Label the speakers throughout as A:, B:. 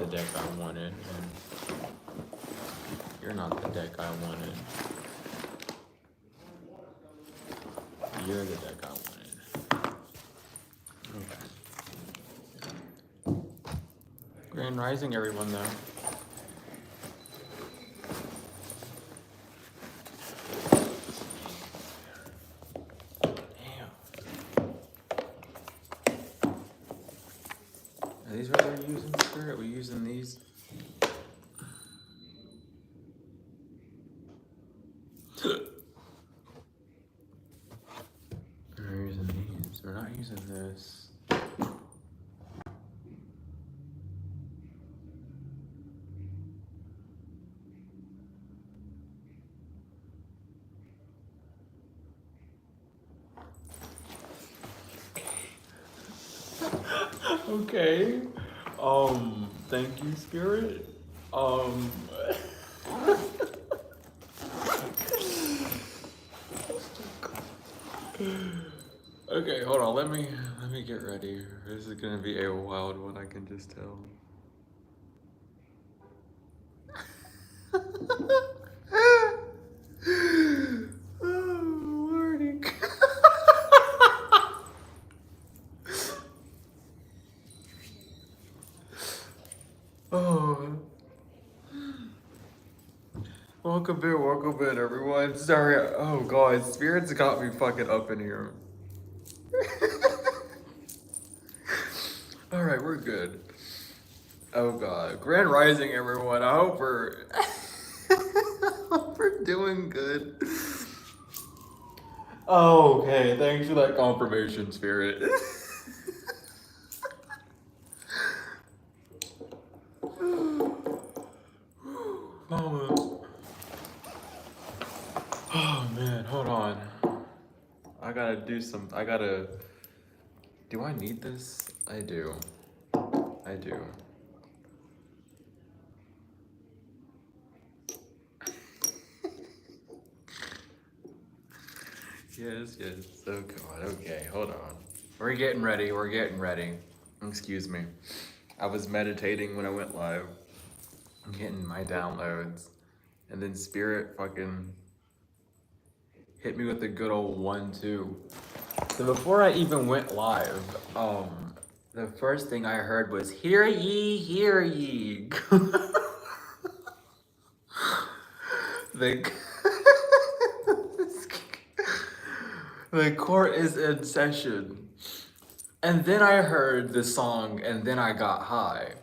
A: deck I wanted, and you're not the deck I wanted. You're the deck I wanted. Okay. Grand Rising, everyone, though. Are these what we're using, Spirit? We're using these? We're using these. We're not using this. Okay. Thank you, Spirit. Okay, hold on. Let me get ready. This is gonna be a wild one, I can just tell. Oh, Lordy. Oh. Welcome in, everyone. Sorry. Oh, God. Spirits got me fucking up in here. Alright, we're good. Oh, God. Grand Rising, everyone. I hope we're... we're doing good. Oh, okay. Thanks for that confirmation, Spirit. Oh man, hold on. I gotta do some, do I need this? I do. I do. Yes. Oh God, okay, hold on. We're getting ready. Excuse me. I was meditating when I went live. I'm getting my downloads. And then Spirit fucking hit me with a good old 1-2. So before I even went live, the first thing I heard was, hear ye, hear ye. The court is in session. And then I heard the song, and then I got high.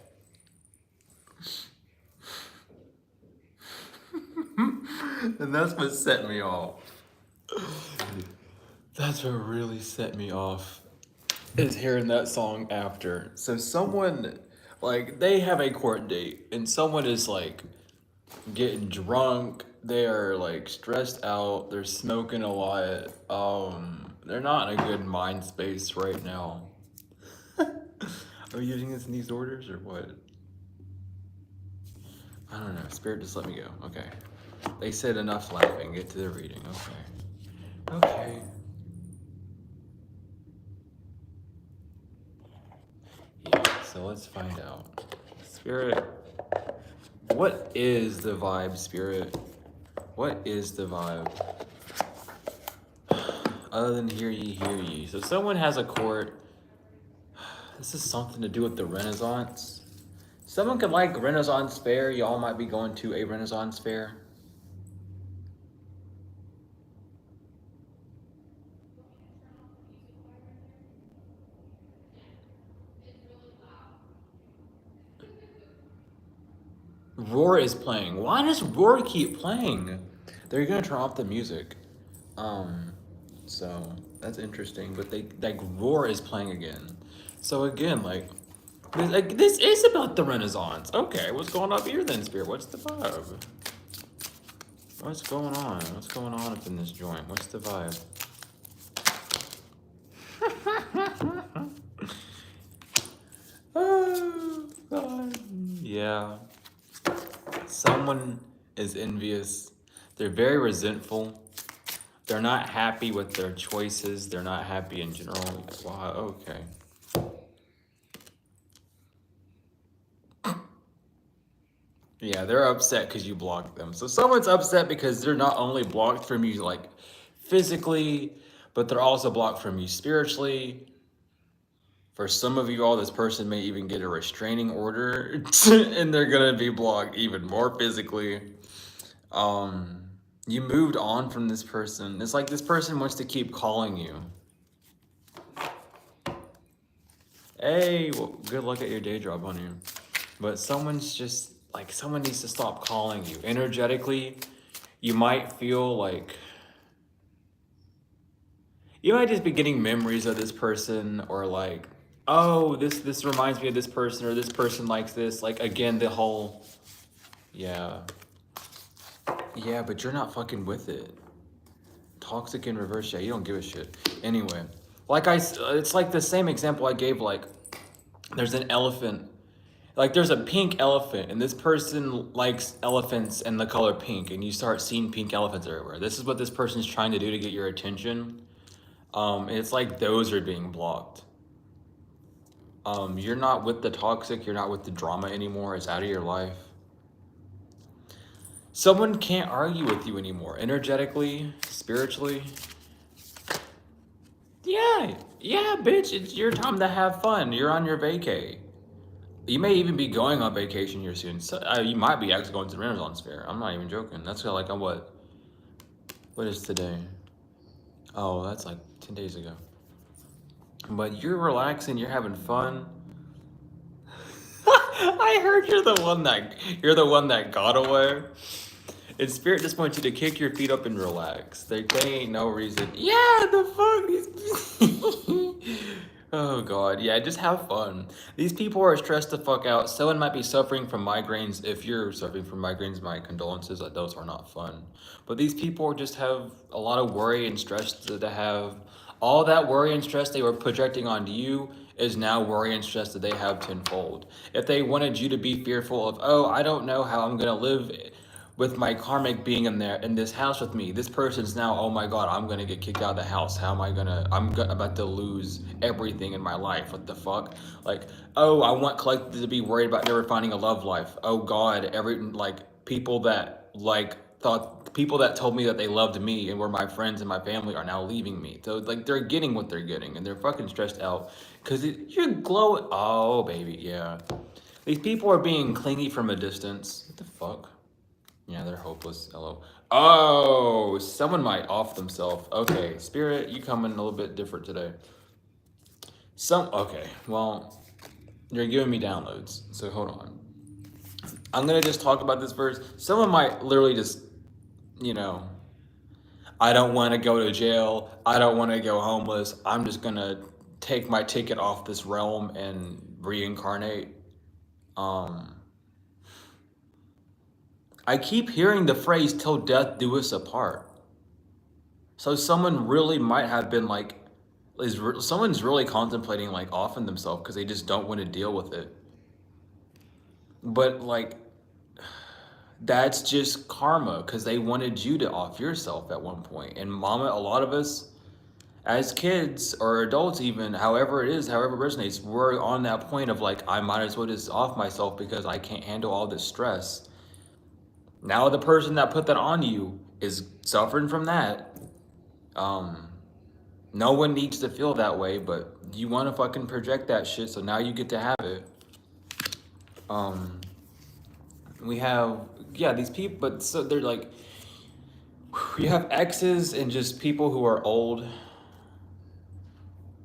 A: And that's what set me off. That's what really set me off, is hearing that song after. So someone, like, they have a court date, and someone is, like, getting drunk, they are, like, stressed out, they're smoking a lot, they're not in a good mind space right now. Are we using this in these orders, or what? I don't know, Spirit just let me go, okay. They said enough laughing, get to the reading, okay. Okay. Yeah, so let's find out. Spirit, what is the vibe, Spirit? What is the vibe? Other than hear ye, hear ye. So someone has a court. This is something to do with the Renaissance. Someone could like Renaissance fair. Y'all might be going to a Renaissance fair. Roar is playing. Why does Roar keep playing? They're gonna turn off the music. So that's interesting. But they like Roar is playing again. So again, like this is about the Renaissance. Okay, what's going up here then, Spirit? What's the vibe? What's going on? What's going on up in this joint? What's the vibe? Oh, God. Yeah. Someone is envious. They're very resentful. They're not happy with their choices. They're not happy in general. Wow, okay. Yeah, they're upset because you blocked them. So someone's upset because they're not only blocked from you like physically, but they're also blocked from you spiritually. For some of you all, this person may even get a restraining order and they're gonna be blocked even more physically. You moved on from this person. It's like this person wants to keep calling you. Hey, well, good luck at your day job, honey. But someone's just like, someone needs to stop calling you. Energetically, you might feel like you might just be getting memories of this person, or like, oh, this reminds me of this person, or this person likes this. Like, again, the whole, yeah. Yeah, but you're not fucking with it. Toxic in reverse, yeah, you don't give a shit. Anyway, like it's like the same example I gave, like, there's an elephant. Like, there's a pink elephant, and this person likes elephants and the color pink, and you start seeing pink elephants everywhere. This is what this person's trying to do to get your attention. It's like those are being blocked. You're not with the toxic, you're not with the drama anymore, it's out of your life. Someone can't argue with you anymore, energetically, spiritually. Yeah, bitch, it's your time to have fun. You're on your vacay. You may even be going on vacation here soon. So, you might be actually going to the Renaissance Fair. I'm not even joking. That's like on what is today? Oh, that's like 10 days ago. But you're relaxing, you're having fun. I heard you're the one that got away. And Spirit just wants you to kick your feet up and relax. They ain't no reason. Yeah, the fuck. Oh god, yeah, just have fun. These people are stressed the fuck out. Someone might be suffering from migraines. If you're suffering from migraines, my condolences. Like, those are not fun. But these people just have a lot of worry and stress to have. All that worry and stress they were projecting onto you is now worry and stress that they have tenfold. If they wanted you to be fearful of, oh, I don't know how I'm gonna live with my karmic being in this house with me, this person's now, oh my god, I'm gonna get kicked out of the house. How am I gonna? About to lose everything in my life. What the fuck? Like, oh, I want collective to be worried about never finding a love life. Oh god, people that people that told me that they loved me and were my friends and my family are now leaving me. So like, they're getting what they're getting, and they're fucking stressed out because you're glowing. Oh baby, yeah. These people are being clingy from a distance. What the fuck? Yeah, they're hopeless. Hello. Oh, someone might off themselves. Okay, Spirit, you come in a little bit different today. Okay, well, you're giving me downloads, so hold on. I'm gonna just talk about this verse. Someone might literally just, I don't want to go to jail. I don't want to go homeless. I'm just gonna take my ticket off this realm and reincarnate. I keep hearing the phrase, till death do us apart. So someone really might have been like, someone's really contemplating like offing themselves because they just don't want to deal with it. But like, that's just karma because they wanted you to off yourself at one point. And mama, a lot of us as kids or adults, even, however it resonates, we're on that point of like, I might as well just off myself because I can't handle all this stress. Now the person that put that on you is suffering from that. No one needs to feel that way, but you want to fucking project that shit, so now you get to have it. We have, these people, but so they're like, you have exes and just people who are old,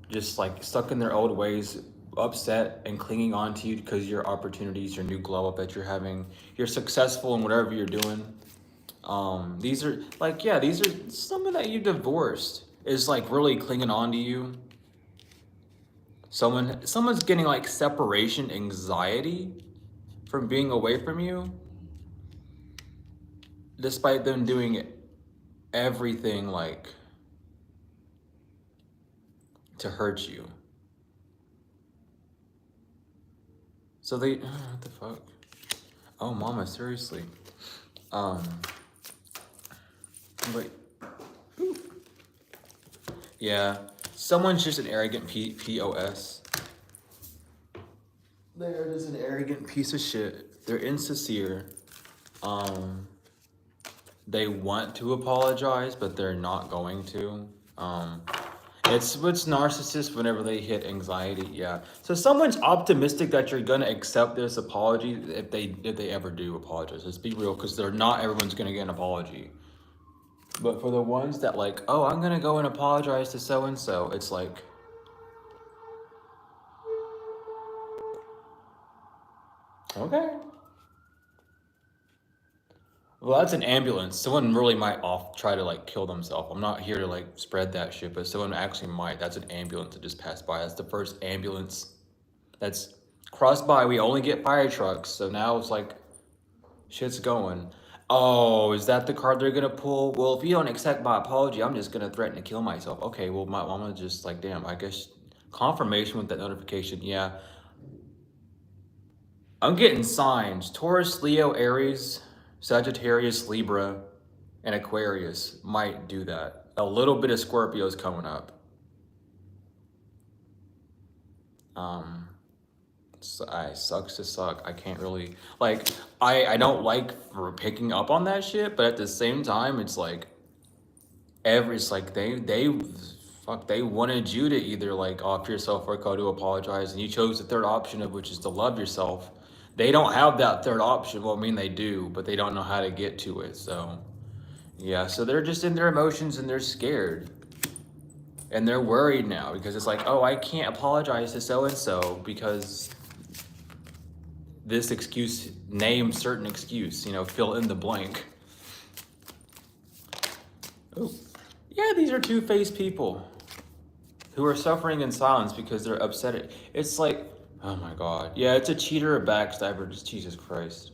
A: just like stuck in their old ways, upset and clinging on to you because your opportunities, your new glow up that you're having, you're successful in whatever you're doing. These are someone that you divorced is like really clinging on to you. Someone's getting like separation anxiety from being away from you, despite them doing everything like to hurt you. So what the fuck? Oh, mama, seriously. Wait. Yeah, someone's just an arrogant POS. They're just an arrogant piece of shit. They're insincere. They want to apologize, but they're not going to. It's narcissists whenever they hit anxiety, yeah. So someone's optimistic that you're gonna accept this apology if they ever do apologize. Let's be real, because they're not everyone's gonna get an apology. But for the ones that like, oh, I'm gonna go and apologize to so and so, it's like, okay. Well, that's an ambulance. Someone really might try to like kill themselves. I'm not here to like spread that shit, but someone actually might. That's an ambulance that just passed by. That's the first ambulance that's crossed by. We only get fire trucks, so now it's like shit's going. Oh, is that the card they're gonna pull? Well, if you don't accept my apology, I'm just gonna threaten to kill myself. Okay, well, my mama just like, damn, I guess confirmation with that notification. Yeah, I'm getting signs. Taurus, Leo, Aries, Sagittarius, Libra, and Aquarius might do that. A little bit of Scorpio's coming up. Sucks to suck. I can't really like. I don't like for picking up on that shit, but at the same time, it's like it's like they wanted you to either like off yourself or go to apologize, and you chose the third option of which is to love yourself. They don't have that third option. Well, I mean they do, but they don't know how to get to it. So yeah, so they're just in their emotions and they're scared. And they're worried now because it's like, oh, I can't apologize to so and so because this excuse, name certain excuse, you know, fill in the blank. Oh, yeah, these are two-faced people who are suffering in silence because they're upset. It's like, oh my God. Yeah, it's a cheater, a backstabber, just Jesus Christ.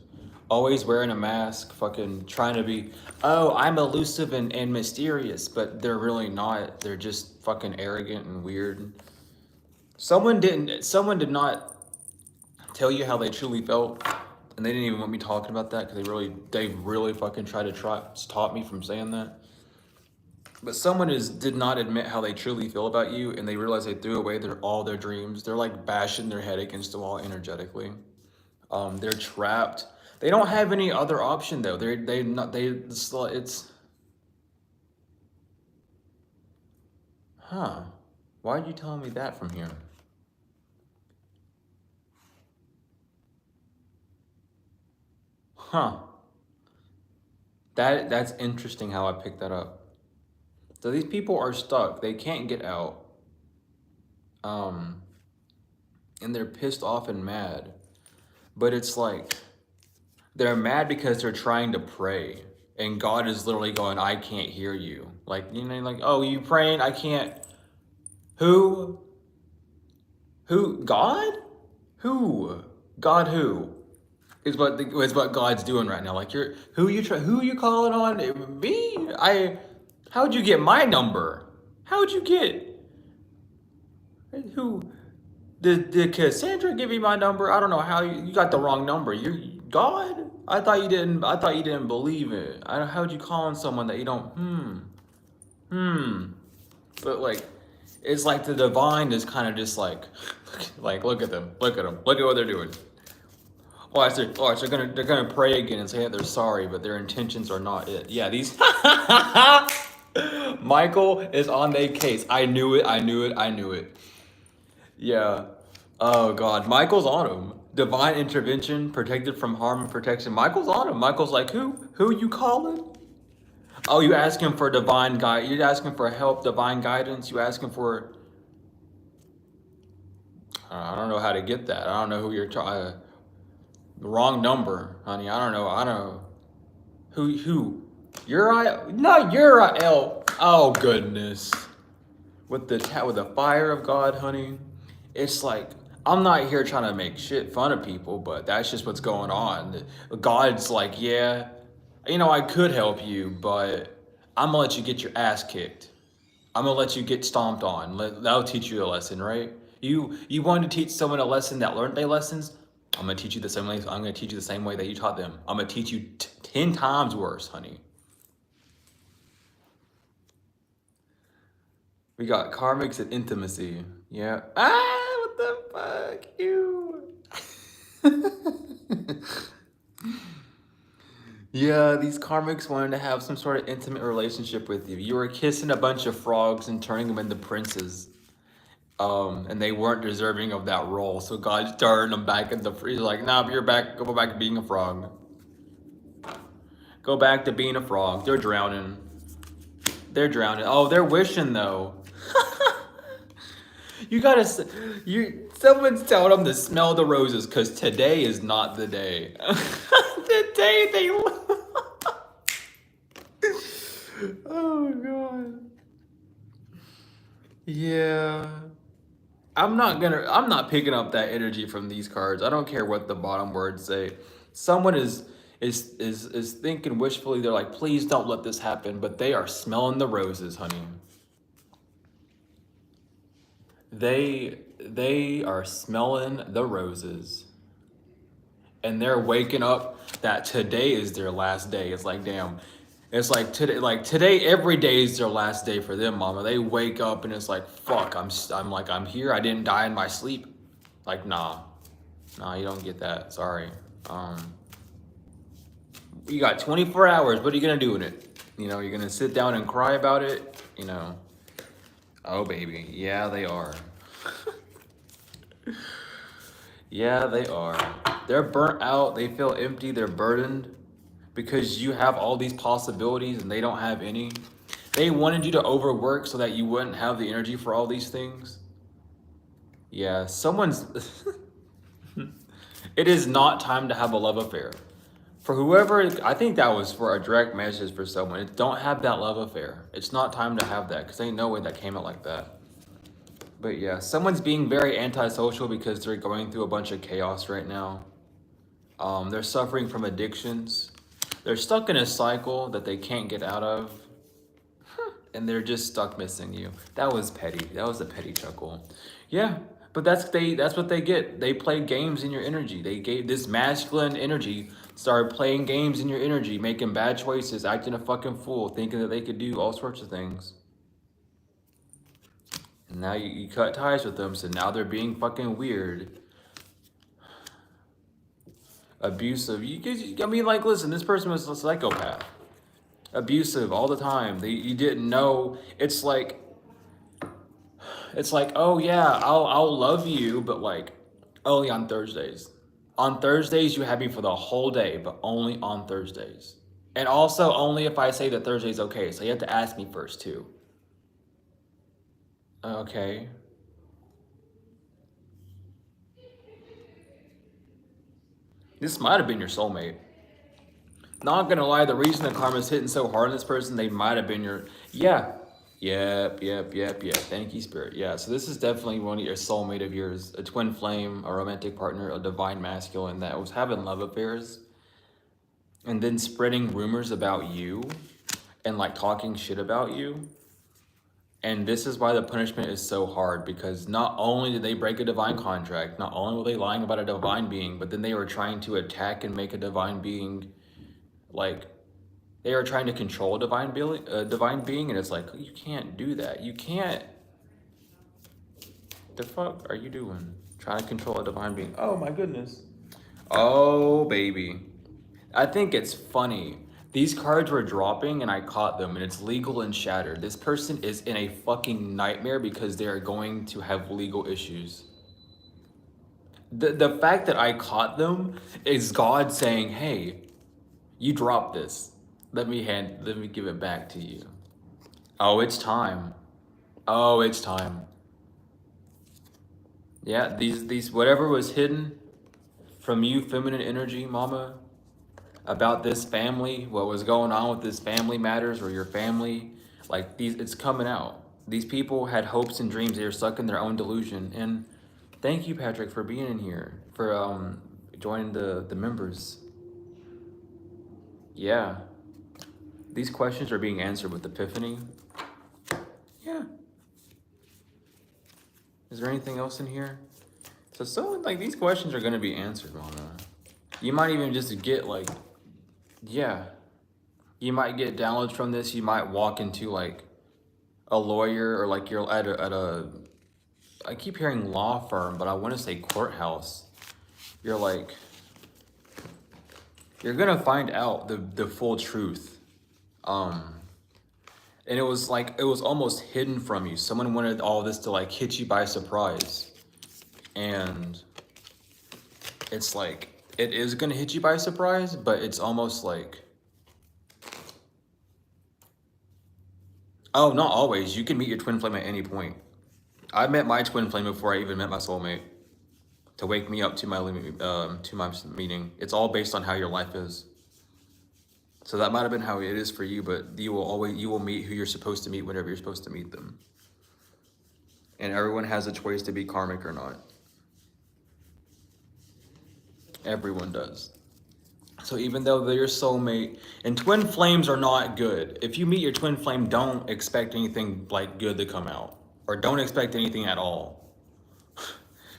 A: Always wearing a mask, fucking trying to be, oh, I'm elusive and mysterious, but they're really not. They're just fucking arrogant and weird. Someone did not tell you how they truly felt, and they didn't even want me talking about that because they really fucking tried to stop me from saying that. But someone did not admit how they truly feel about you, and they realize they threw away all their dreams. They're like bashing their head against the wall energetically. They're trapped. They don't have any other option though. It's huh. Why'd you tell me that from here? Huh. That's interesting how I picked that up. So these people are stuck. They can't get out. And they're pissed off and mad. But it's like they're mad because they're trying to pray. And God is literally going, I can't hear you. Like, you know, like, oh, you praying? I can't. Who? God? Who? God who? Is what God's doing right now. Like who you calling on? Me? How'd you get my number? How'd you get who? Did Cassandra give you my number? I don't know how you got the wrong number. You God? I thought you didn't believe it. How'd you call on someone that you don't? But like, it's like the divine is kind of just like look at them, look at what they're doing. They're gonna pray again and say that they're sorry, but their intentions are not it. Yeah, these Michael is on their case. I knew it. Yeah. Oh God, Michael's on him. Divine intervention, protected from harm and protection. Michael's on him. Michael's like, who? Who you calling? Oh, you asking for divine guide? You're asking for help, divine guidance. You asking for? I don't know how to get that. I don't know who you're trying. Wrong number, honey. I don't know. Who? Uriah? Not Uriah. Oh goodness. With the fire of God, honey. It's like I'm not here trying to make fun of people, but that's just what's going on. God's like, yeah, you know, I could help you, but I'm gonna let you get your ass kicked. I'm gonna let you get stomped on. That'll teach you a lesson, right? You wanted to teach someone a lesson that learned their lessons. I'm gonna teach you the same way. I'm gonna teach you the same way that you taught them. I'm gonna teach you 10 times worse, honey. We got karmics and intimacy. Yeah. What the fuck, you? Yeah, these karmics wanted to have some sort of intimate relationship with you. You were kissing a bunch of frogs and turning them into princes. And they weren't deserving of that role. So God turned them back into He's like, nah, you're back. Go back to being a frog. Go back to being a frog. They're drowning. They're drowning. Oh, they're wishing though. You gotta. Someone's telling them to smell the roses because today is not the day. The day they. Oh God. Yeah. I'm not picking up that energy from these cards. I don't care what the bottom words say. Someone is thinking wishfully, they're like, please don't let this happen, but they are smelling the roses, honey. They are smelling the roses. And they're waking up that today is their last day. It's like, damn. It's like today, every day is their last day for them, mama. They wake up and it's like, fuck, I'm here. I didn't die in my sleep. Like, nah, you don't get that. Sorry. You got 24 hours. What are you gonna do with it? You know, you're gonna sit down and cry about it. You know. Oh, baby. Yeah, they are. Yeah, they are. They're burnt out. They feel empty. They're burdened because you have all these possibilities and they don't have any. They wanted you to overwork so that you wouldn't have the energy for all these things. Yeah, someone's... It is not time to have a love affair. For whoever, I think that was for a direct message for someone. Don't have that love affair. It's not time to have that because ain't no way that came out like that. But yeah, someone's being very antisocial because they're going through a bunch of chaos right now. They're suffering from addictions. They're stuck in a cycle that they can't get out of. And they're just stuck missing you. That was petty. That was a petty chuckle. Yeah, but that's what they get. They play games in your energy. They gave this masculine energy, started playing games in your energy, making bad choices, acting a fucking fool, thinking that they could do all sorts of things. And now you cut ties with them, so now they're being fucking weird. Abusive. I mean, like, listen, this person was a psychopath. Abusive all the time. You didn't know. It's like, oh yeah, I'll love you, but like, only on Thursdays. On Thursdays, you have me for the whole day, but only on Thursdays. And also only if I say that Thursday's okay. So you have to ask me first too. Okay. This might have been your soulmate. Not gonna lie, the reason the karma's hitting so hard on this person, they might have been your... Yeah. Yep. Thank you, Spirit. Yeah, so this is definitely one of your soulmate of yours. A twin flame, a romantic partner, a divine masculine that was having love affairs. And then spreading rumors about you. And like talking shit about you. And this is why the punishment is so hard, because not only did they break a divine contract, not only were they lying about a divine being, but then they were trying to attack and make a divine being, like, they are trying to control a divine being, and it's like, you can't do that. You can't. The fuck are you doing? Trying to control a divine being. Oh my goodness. Oh baby. I think it's funny. These cards were dropping and I caught them, and it's legal and shattered. This person is in a fucking nightmare because they are going to have legal issues. The fact that I caught them is God saying, hey, you dropped this. Let me give it back to you. Oh, it's time. Oh, it's time. Yeah, these whatever was hidden from you, feminine energy, mama, about this family, what was going on with this family matters or your family, like it's coming out. These people had hopes and dreams. They were stuck in their own delusion. And thank you, Patrick, for being in here, for joining the members. Yeah. These questions are being answered with epiphany. Yeah. Is there anything else in here? So like these questions are gonna be answered, mama. You might even just get like, yeah. You might get downloads from this. You might walk into like a lawyer, or like you're at a I keep hearing law firm, but I want to say courthouse. You're like, You're gonna find out the full truth. And it was almost hidden from you. Someone wanted all this to like hit you by surprise. And it's like, it is gonna hit you by surprise, but it's almost like, oh, not always. You can meet your twin flame at any point. I met my twin flame before I even met my soulmate to wake me up to my meeting. It's all based on how your life is. So that might have been how it is for you, but you will meet who you're supposed to meet whenever you're supposed to meet them. And everyone has a choice to be karmic or not. Everyone does. So even though they're your soulmate, and twin flames are not good. If you meet your twin flame, don't expect anything like good to come out, or don't expect anything at all.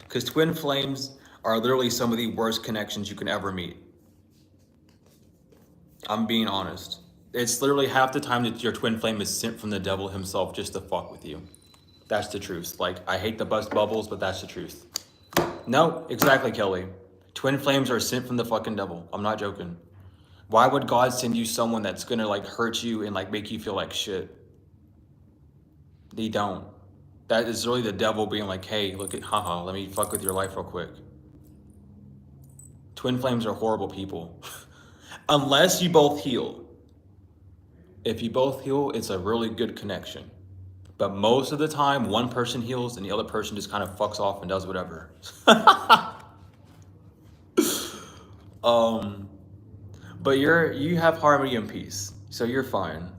A: Because twin flames are literally some of the worst connections you can ever meet. I'm being honest. It's literally half the time that your twin flame is sent from the devil himself just to fuck with you. That's the truth. Like, I hate to bust bubbles, but that's the truth. No, exactly, Kelly. Twin flames are sent from the fucking devil. I'm not joking. Why would God send you someone that's gonna like hurt you and like make you feel like shit? They don't. That is really the devil being like, hey, look at, haha, let me fuck with your life real quick. Twin flames are horrible people. Unless you both heal. If you both heal, it's a really good connection. But most of the time, one person heals and the other person just kind of fucks off and does whatever. But you have harmony and peace, so you're fine.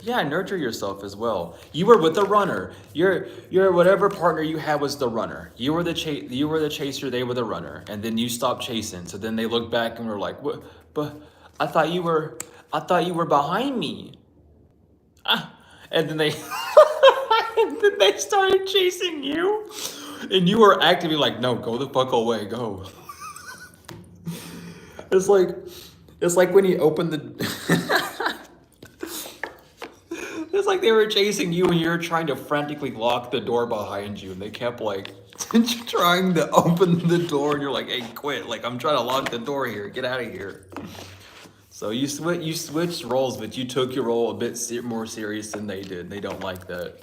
A: Yeah, nurture yourself as well. You were with the runner. Your whatever partner you had was the runner. You were the chaser, they were the runner, and then you stopped chasing. So then they looked back and were like, "What? But I thought you were behind me." And then they and then they started chasing you, and you were actively like, "No, go the fuck away, go." It's like when you open the. It's like they were chasing you and you're trying to frantically lock the door behind you, and they kept like trying to open the door, and you're like, "Hey, quit! Like, I'm trying to lock the door here. Get out of here." So you switched roles, but you took your role a bit more serious than they did. They don't like that.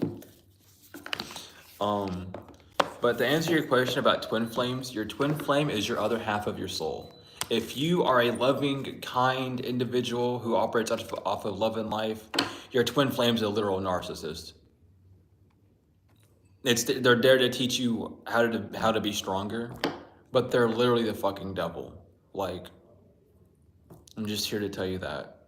A: But to answer your question about twin flames, your twin flame is your other half of your soul. If you are a loving, kind individual who operates off of love and life, your twin flame is a literal narcissist. They're there to teach you how to be stronger, but they're literally the fucking devil. Like, I'm just here to tell you that.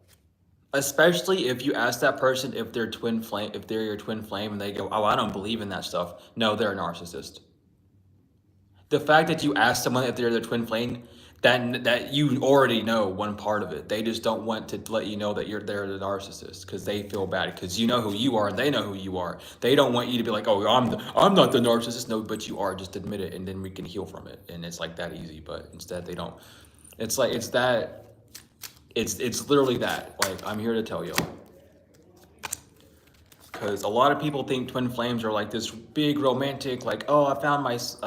A: Especially if you ask that person if they're your twin flame, and they go, "Oh, I don't believe in that stuff." No, they're a narcissist. The fact that you ask someone if they're their twin flame, that you already know one part of it. They just don't want to let you know that they're the narcissist because they feel bad, because you know who you are and they know who you are. They don't want you to be like, "Oh, I'm not the narcissist." No, but you are. Just admit it, and then we can heal from it. And it's like that easy. But instead, they don't. It's like it's that. It's literally that. Like, I'm here to tell you. Because a lot of people think twin flames are like this big romantic, like, oh, I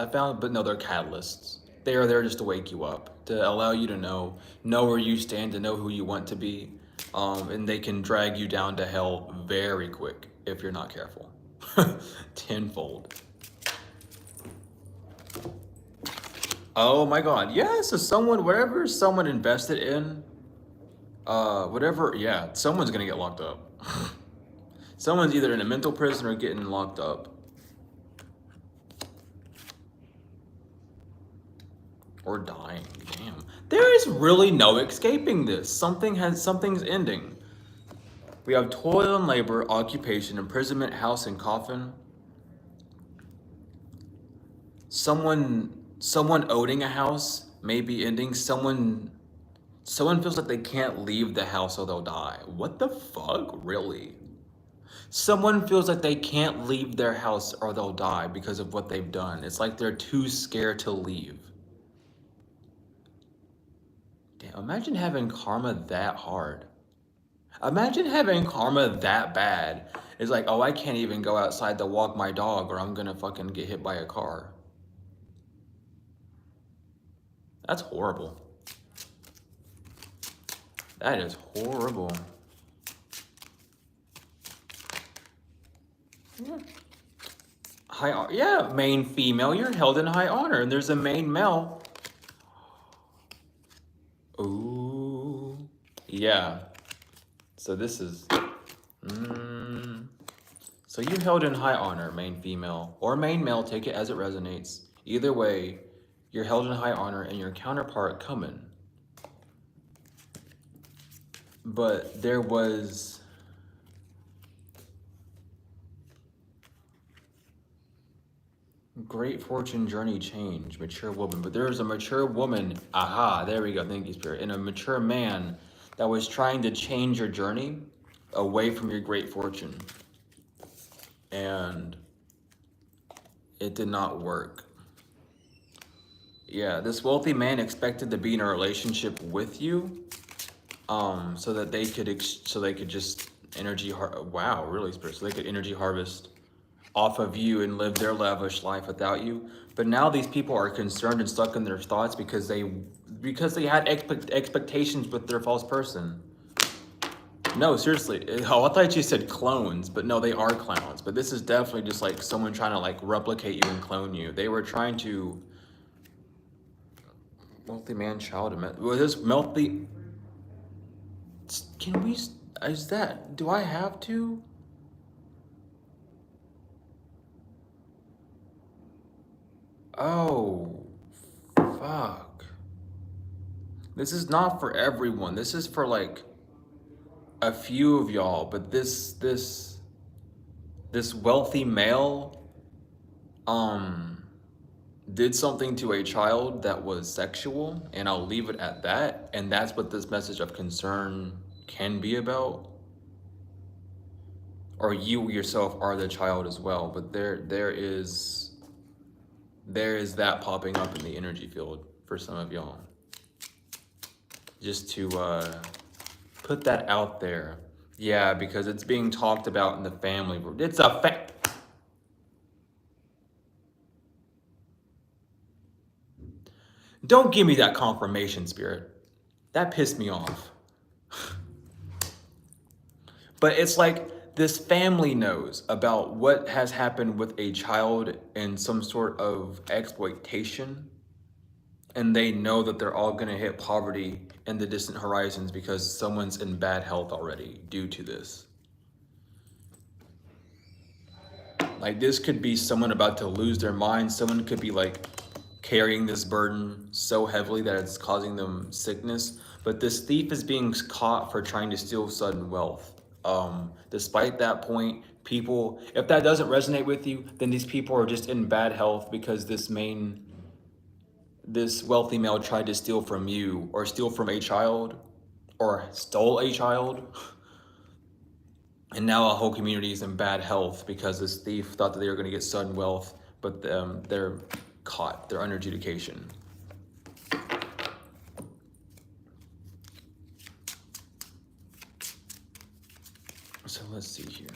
A: found, but no, they're catalysts. They are there just to wake you up, to allow you to know where you stand, to know who you want to be. And they can drag you down to hell very quick if you're not careful. Tenfold. Oh my God. Yeah, so whatever someone invested in, yeah, someone's gonna get locked up. Someone's either in a mental prison or getting locked up. Or dying, damn. There is really no escaping this. Something's ending. We have toil and labor, occupation, imprisonment, house, and coffin. Someone owning a house may be ending. Someone feels like they can't leave the house or they'll die. What the fuck? Really? Someone feels like they can't leave their house or they'll die because of what they've done. It's like they're too scared to leave. Damn, imagine having karma that hard. Imagine having karma that bad. It's like, oh, I can't even go outside to walk my dog or I'm gonna fucking get hit by a car. That's horrible. That is horrible. Yeah. Yeah, main female, you're held in high honor, and there's a main male. Ooh, yeah. So this is, so you held in high honor, main female, or main male, take it as it resonates. Either way, you're held in high honor and your counterpart coming. But there was great fortune, journey, change, mature woman. But there was a mature woman, aha, there we go, thank you, Spirit, and a mature man that was trying to change your journey away from your great fortune. And it did not work. Yeah, this wealthy man expected to be in a relationship with you, so that they could just wow, really, Spirit, so they could energy harvest off of you and live their lavish life without you. But now these people are concerned and stuck in their thoughts because they had expectations with their false person. No, seriously. Oh, I thought you said clones, but no, they are clowns. But this is definitely just like someone trying to like replicate you and clone you. They were trying to wealthy man, child. Was this wealthy? Can we? Is that? Do I have to? Oh, fuck. This is not for everyone. This is for like a few of y'all, but this wealthy male did something to a child that was sexual, and I'll leave it at that. And that's what this message of concern can be about. Or you yourself are the child as well, but there is that popping up in the energy field for some of y'all. Just to put that out there. Yeah, because it's being talked about in the family. It's a fact. Don't give me that confirmation, Spirit. That pissed me off. But it's like this family knows about what has happened with a child and some sort of exploitation. And they know that they're all going to hit poverty in the distant horizons because someone's in bad health already due to this. Like this could be someone about to lose their mind. Someone could be like carrying this burden so heavily that it's causing them sickness. But this thief is being caught for trying to steal sudden wealth. Despite that point, people, if that doesn't resonate with you, then these people are just in bad health because this wealthy male tried to steal from you or steal from a child or stole a child. And now a whole community is in bad health because this thief thought that they were going to get sudden wealth, but they're caught. They're under adjudication. So let's see here.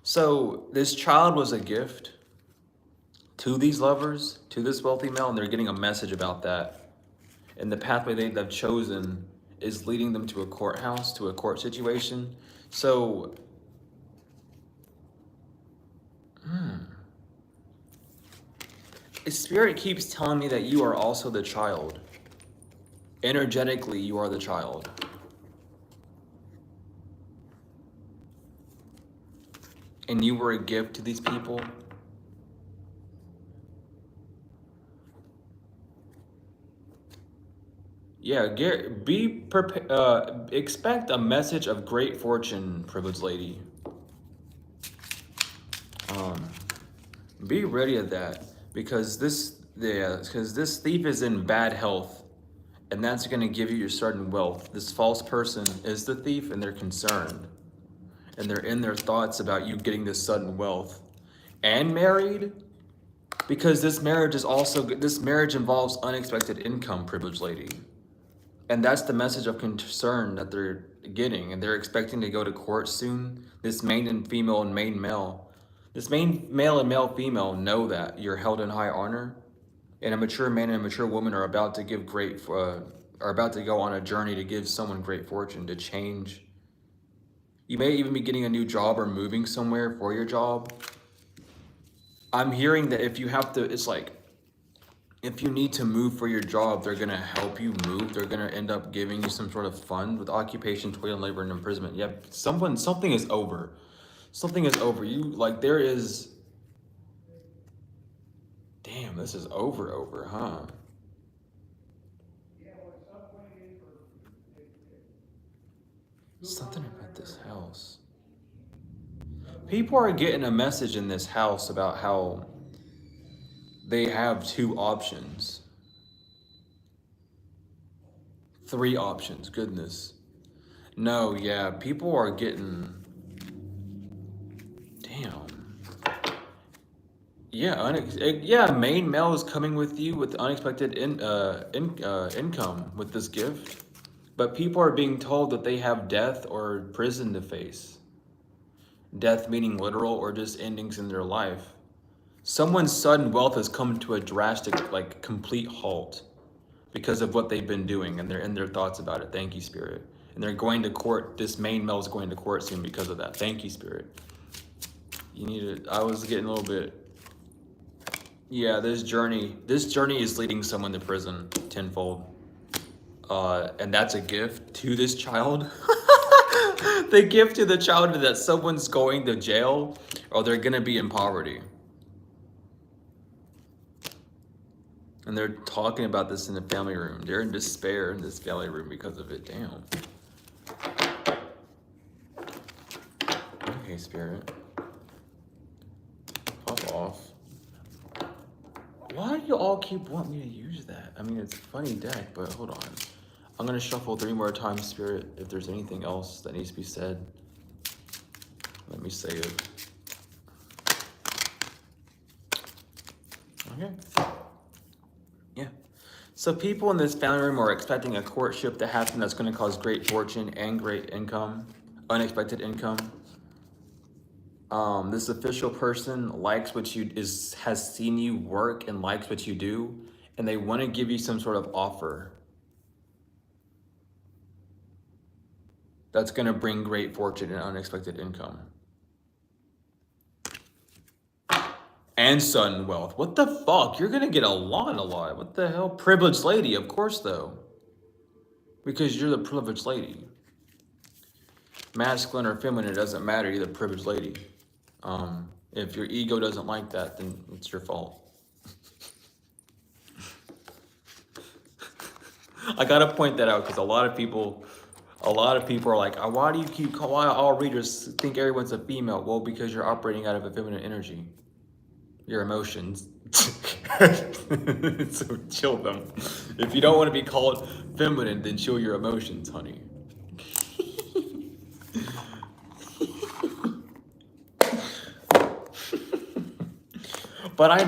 A: So this child was a gift to these lovers, to this wealthy male, and they're getting a message about that. And the pathway they've chosen is leading them to a courthouse, to a court situation. So, Spirit keeps telling me that you are also the child. Energetically, you are the child. And you were a gift to these people. Yeah, expect a message of great fortune, privileged lady. Be ready at that because this thief is in bad health, and that's going to give you your sudden wealth. This false person is the thief, and they're concerned, and they're in their thoughts about you getting this sudden wealth, and married, because this marriage involves unexpected income, privileged lady. And that's the message of concern that they're getting, and they're expecting to go to court soon. This main and female and main male. This main male and male female know that you're held in high honor, and a mature man and a mature woman are about to give great are about to go on a journey to give someone great fortune, to change. You may even be getting a new job or moving somewhere for your job. I'm hearing that if you have to, it's like, if you need to move for your job, they're gonna help you move. They're gonna end up giving you some sort of fund with occupation, toil, and labor, and imprisonment. Yeah, something is over. Something is over. You, like, there is, damn, this is over, huh? Something about this house. People are getting a message in this house about how they have 2 options. 3 options, goodness. No, yeah, people are getting, damn. Yeah, main male is coming with you with unexpected income with this gift. But people are being told that they have death or prison to face. Death meaning literal or just endings in their life. Someone's sudden wealth has come to a drastic, like, complete halt because of what they've been doing, and they're in their thoughts about it. Thank you, Spirit. And they're going to court. This main male is going to court soon because of that. Thank you, Spirit. You need to, I was getting a little bit, yeah, this journey is leading someone to prison tenfold. And that's a gift to this child. The gift to the child is that someone's going to jail or they're gonna be in poverty. And they're talking about this in the family room. They're in despair in this family room because of it. Damn. Okay, Spirit. Pop off. Why do you all keep wanting me to use that? I mean, it's a funny deck, but hold on. I'm gonna shuffle 3 more times, Spirit. If there's anything else that needs to be said, let me say it. Okay. Yeah. So people in this family room are expecting a courtship to happen that's gonna cause great fortune and great income, unexpected income. This official person likes what you has seen you work and likes what you do, and they want to give you some sort of offer that's going to bring great fortune and unexpected income. And sudden wealth. What the fuck? You're going to get a lot. What the hell? Privileged lady, of course, though. Because you're the privileged lady. Masculine or feminine, it doesn't matter. You're the privileged lady. If your ego doesn't like that, then it's your fault. I gotta point that out because a lot of people are like, why do you keep, why all readers think everyone's a female? Well, because you're operating out of a feminine energy. Your emotions. So chill them. If you don't want to be called feminine, then chill your emotions, honey. But I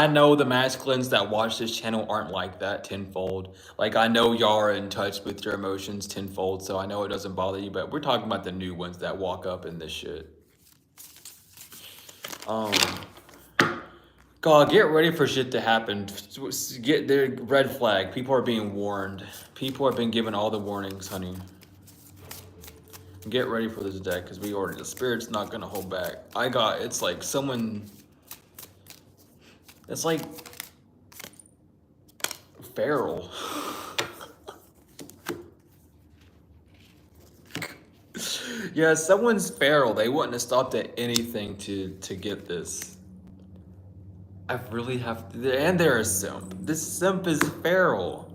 A: know the masculines that watch this channel aren't like that tenfold. Like, I know y'all are in touch with your emotions tenfold, so I know it doesn't bother you, but we're talking about the new ones that walk up in this shit. God, get ready for shit to happen. Get their red flag. People are being warned. People have been given all the warnings, honey. Get ready for this deck, because the Spirit's not gonna hold back. It's like someone... It's like feral. Yeah, someone's feral. They wouldn't have stopped at anything to get this. I really have to, and they're a simp. This simp is feral.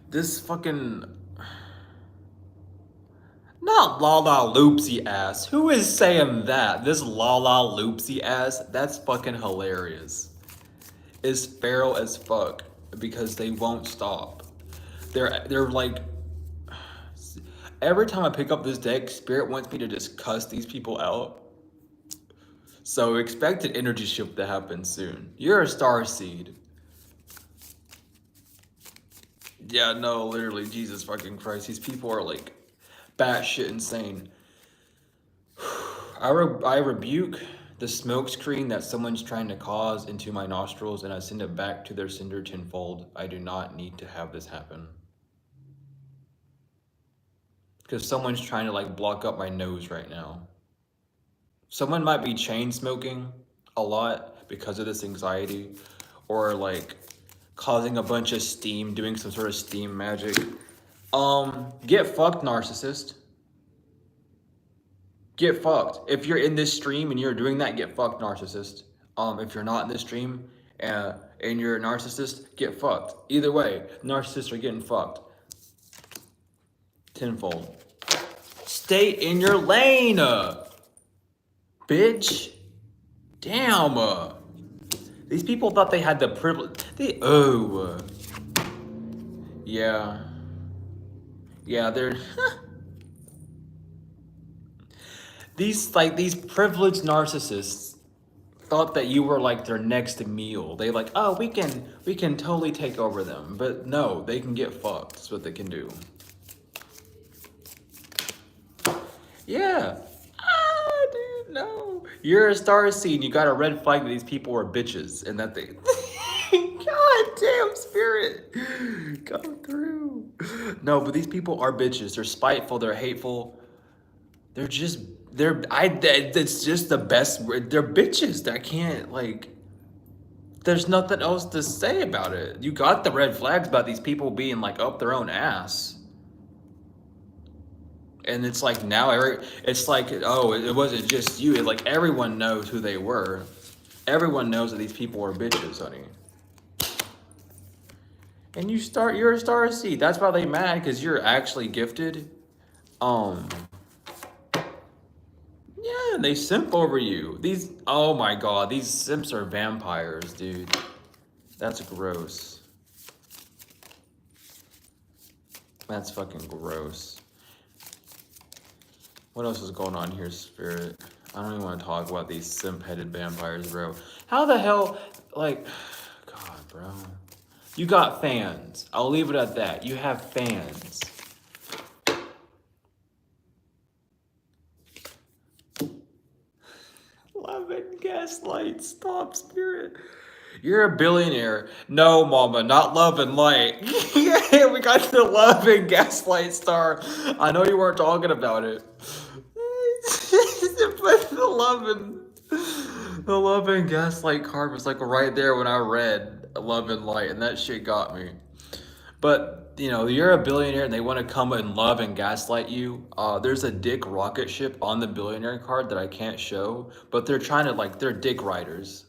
A: This fucking... Not la loopsy ass. Who is saying that? This la loopsy ass? That's fucking hilarious. Is feral as fuck because they won't stop. They're like, every time I pick up this deck, Spirit wants me to just cuss these people out. So expect an energy shift to happen soon. You're a star seed. Yeah, no, literally, Jesus fucking Christ. These people are like batshit insane. I rebuke
B: The smoke screen that someone's trying to cause into my nostrils and I send it back to their sender tenfold. I do not need to have this happen. Because someone's trying to like block up my nose right now. Someone might be chain smoking a lot because of this anxiety, or like causing a bunch of steam, doing some sort of steam magic. Get fucked, narcissist. Get fucked. If you're in this stream and you're doing that, get fucked, narcissist. If you're not in this stream and you're a narcissist, get fucked. Either way, narcissists are getting fucked. Tenfold. Stay in your lane, bitch. Damn. These people thought they had the privilege. Yeah. Yeah, they're these privileged narcissists thought that you were like their next meal. They like, oh, we can totally take over them. But no, they can get fucked. That's what they can do. Yeah. Ah, dude, no. You're a star seed. You got a red flag that these people are bitches and that they God damn, spirit. Come through. No, but these people are bitches. They're spiteful, they're hateful. It's just the best. They're bitches. I can't, like, there's nothing else to say about it. You got the red flags about these people being like up their own ass. And it's like now it's like, oh, it wasn't just you. It's like everyone knows who they were. Everyone knows that these people are bitches, honey. And you're a star seed. That's why they mad, because you're actually gifted. Yeah, they simp over you. Oh my god, these simps are vampires, dude. That's gross. That's fucking gross. What else is going on here, spirit? I don't even want to talk about these simp-headed vampires, bro. How the hell, like, God, bro. You got fans. I'll leave it at that. You have fans. Love and gaslight. Stop, spirit. You're a billionaire. No, mama, not love and light. Yeah, we got the love and gaslight star. I know you weren't talking about it. But the love and gaslight card was like right there when I read love and light, and that shit got me. But you know, you're a billionaire and they want to come and love and gaslight you. There's a dick rocket ship on the billionaire card that I can't show, but they're trying to, like, they're dick riders.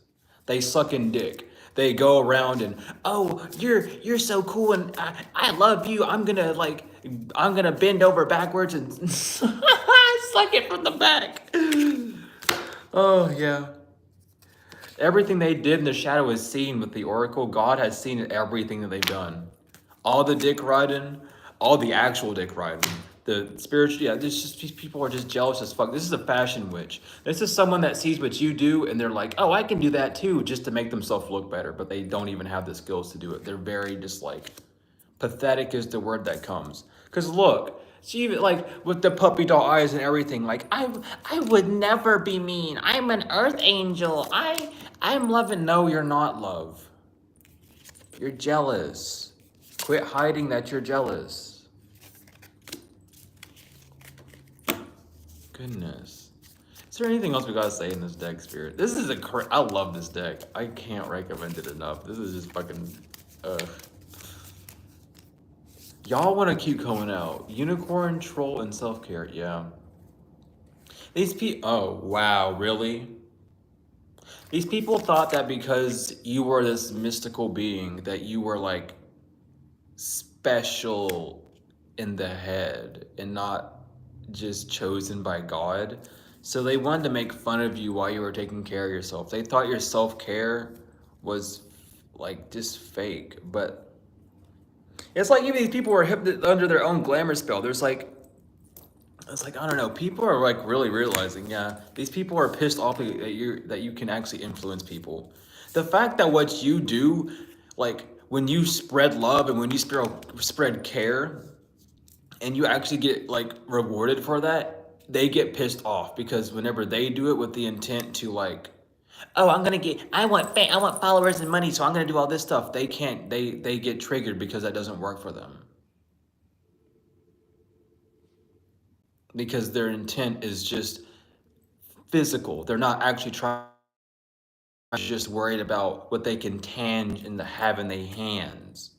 B: They suck in dick. They go around and, oh, you're so cool and I love you. I'm gonna bend over backwards and suck it from the back. Oh yeah. Everything they did in the shadow is seen with the oracle. God has seen everything that they've done. All the dick riding, all the actual dick riding, the spiritual, yeah, these people are just jealous as fuck. This is a fashion witch. This is someone that sees what you do and they're like, oh, I can do that too, just to make themselves look better, but they don't even have the skills to do it. They're very just like, pathetic is the word that comes. Because look, she even, like, with the puppy dog eyes and everything, like, I would never be mean. I'm an earth angel. I'm loving. No, you're not, love. You're jealous. Quit hiding that you're jealous. Goodness. Is there anything else we gotta say in this deck, spirit? This is I love this deck. I can't recommend it enough. This is just fucking, Y'all want to keep coming out. Unicorn, troll, and self-care. Yeah. These people. Oh, wow. Really? These people thought that because you were this mystical being, that you were like special in the head and not just chosen by God. So they wanted to make fun of you while you were taking care of yourself. They thought your self-care was like just fake, but it's like even these people were under their own glamour spell. There's like, it's like, I don't know, people are like really realizing, yeah, these people are pissed off that you can actually influence people. The fact that what you do, like when you spread love and when you spread care and you actually get like rewarded for that, they get pissed off because whenever they do it with the intent to like, oh, I want followers and money, so I'm gonna do all this stuff. They can't. They get triggered because that doesn't work for them. Because their intent is just physical. They're not actually trying. Just worried about what they can have in their hands,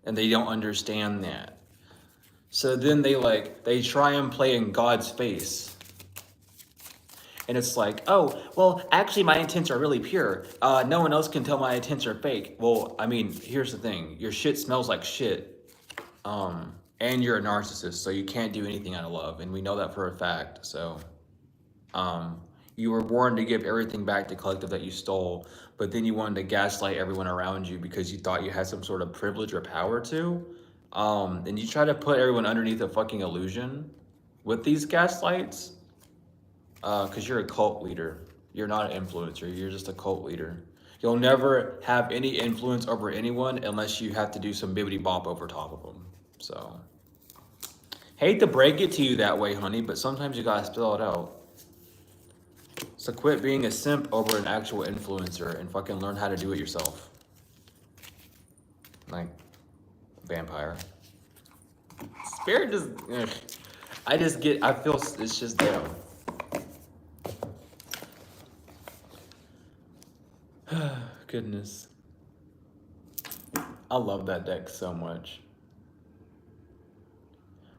B: and they don't understand that. So then they try and play in God's face. And it's like, oh, well, actually my intents are really pure. No one else can tell my intents are fake. Well, I mean, here's the thing. Your shit smells like shit. And you're a narcissist, so you can't do anything out of love. And we know that for a fact. So you were born to give everything back to collective that you stole, but then you wanted to gaslight everyone around you because you thought you had some sort of privilege or power to. And you try to put everyone underneath a fucking illusion with these gaslights. Because you're a cult leader. You're not an influencer. You're just a cult leader. You'll never have any influence over anyone unless you have to do some bibbity bop over top of them. So, hate to break it to you that way, honey, but sometimes you gotta spell it out. So quit being a simp over an actual influencer and fucking learn how to do it yourself. Like, vampire. Spirit just, ugh. I feel it's just down. Goodness. I love that deck so much.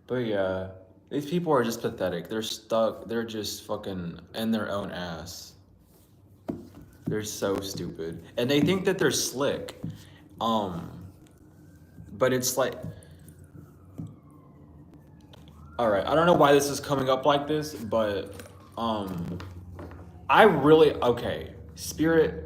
B: But yeah, these people are just pathetic. They're stuck. They're just fucking in their own ass. They're so stupid. And they think that they're slick. But it's like, all right, I don't know why this is coming up like this, but okay, Spirit,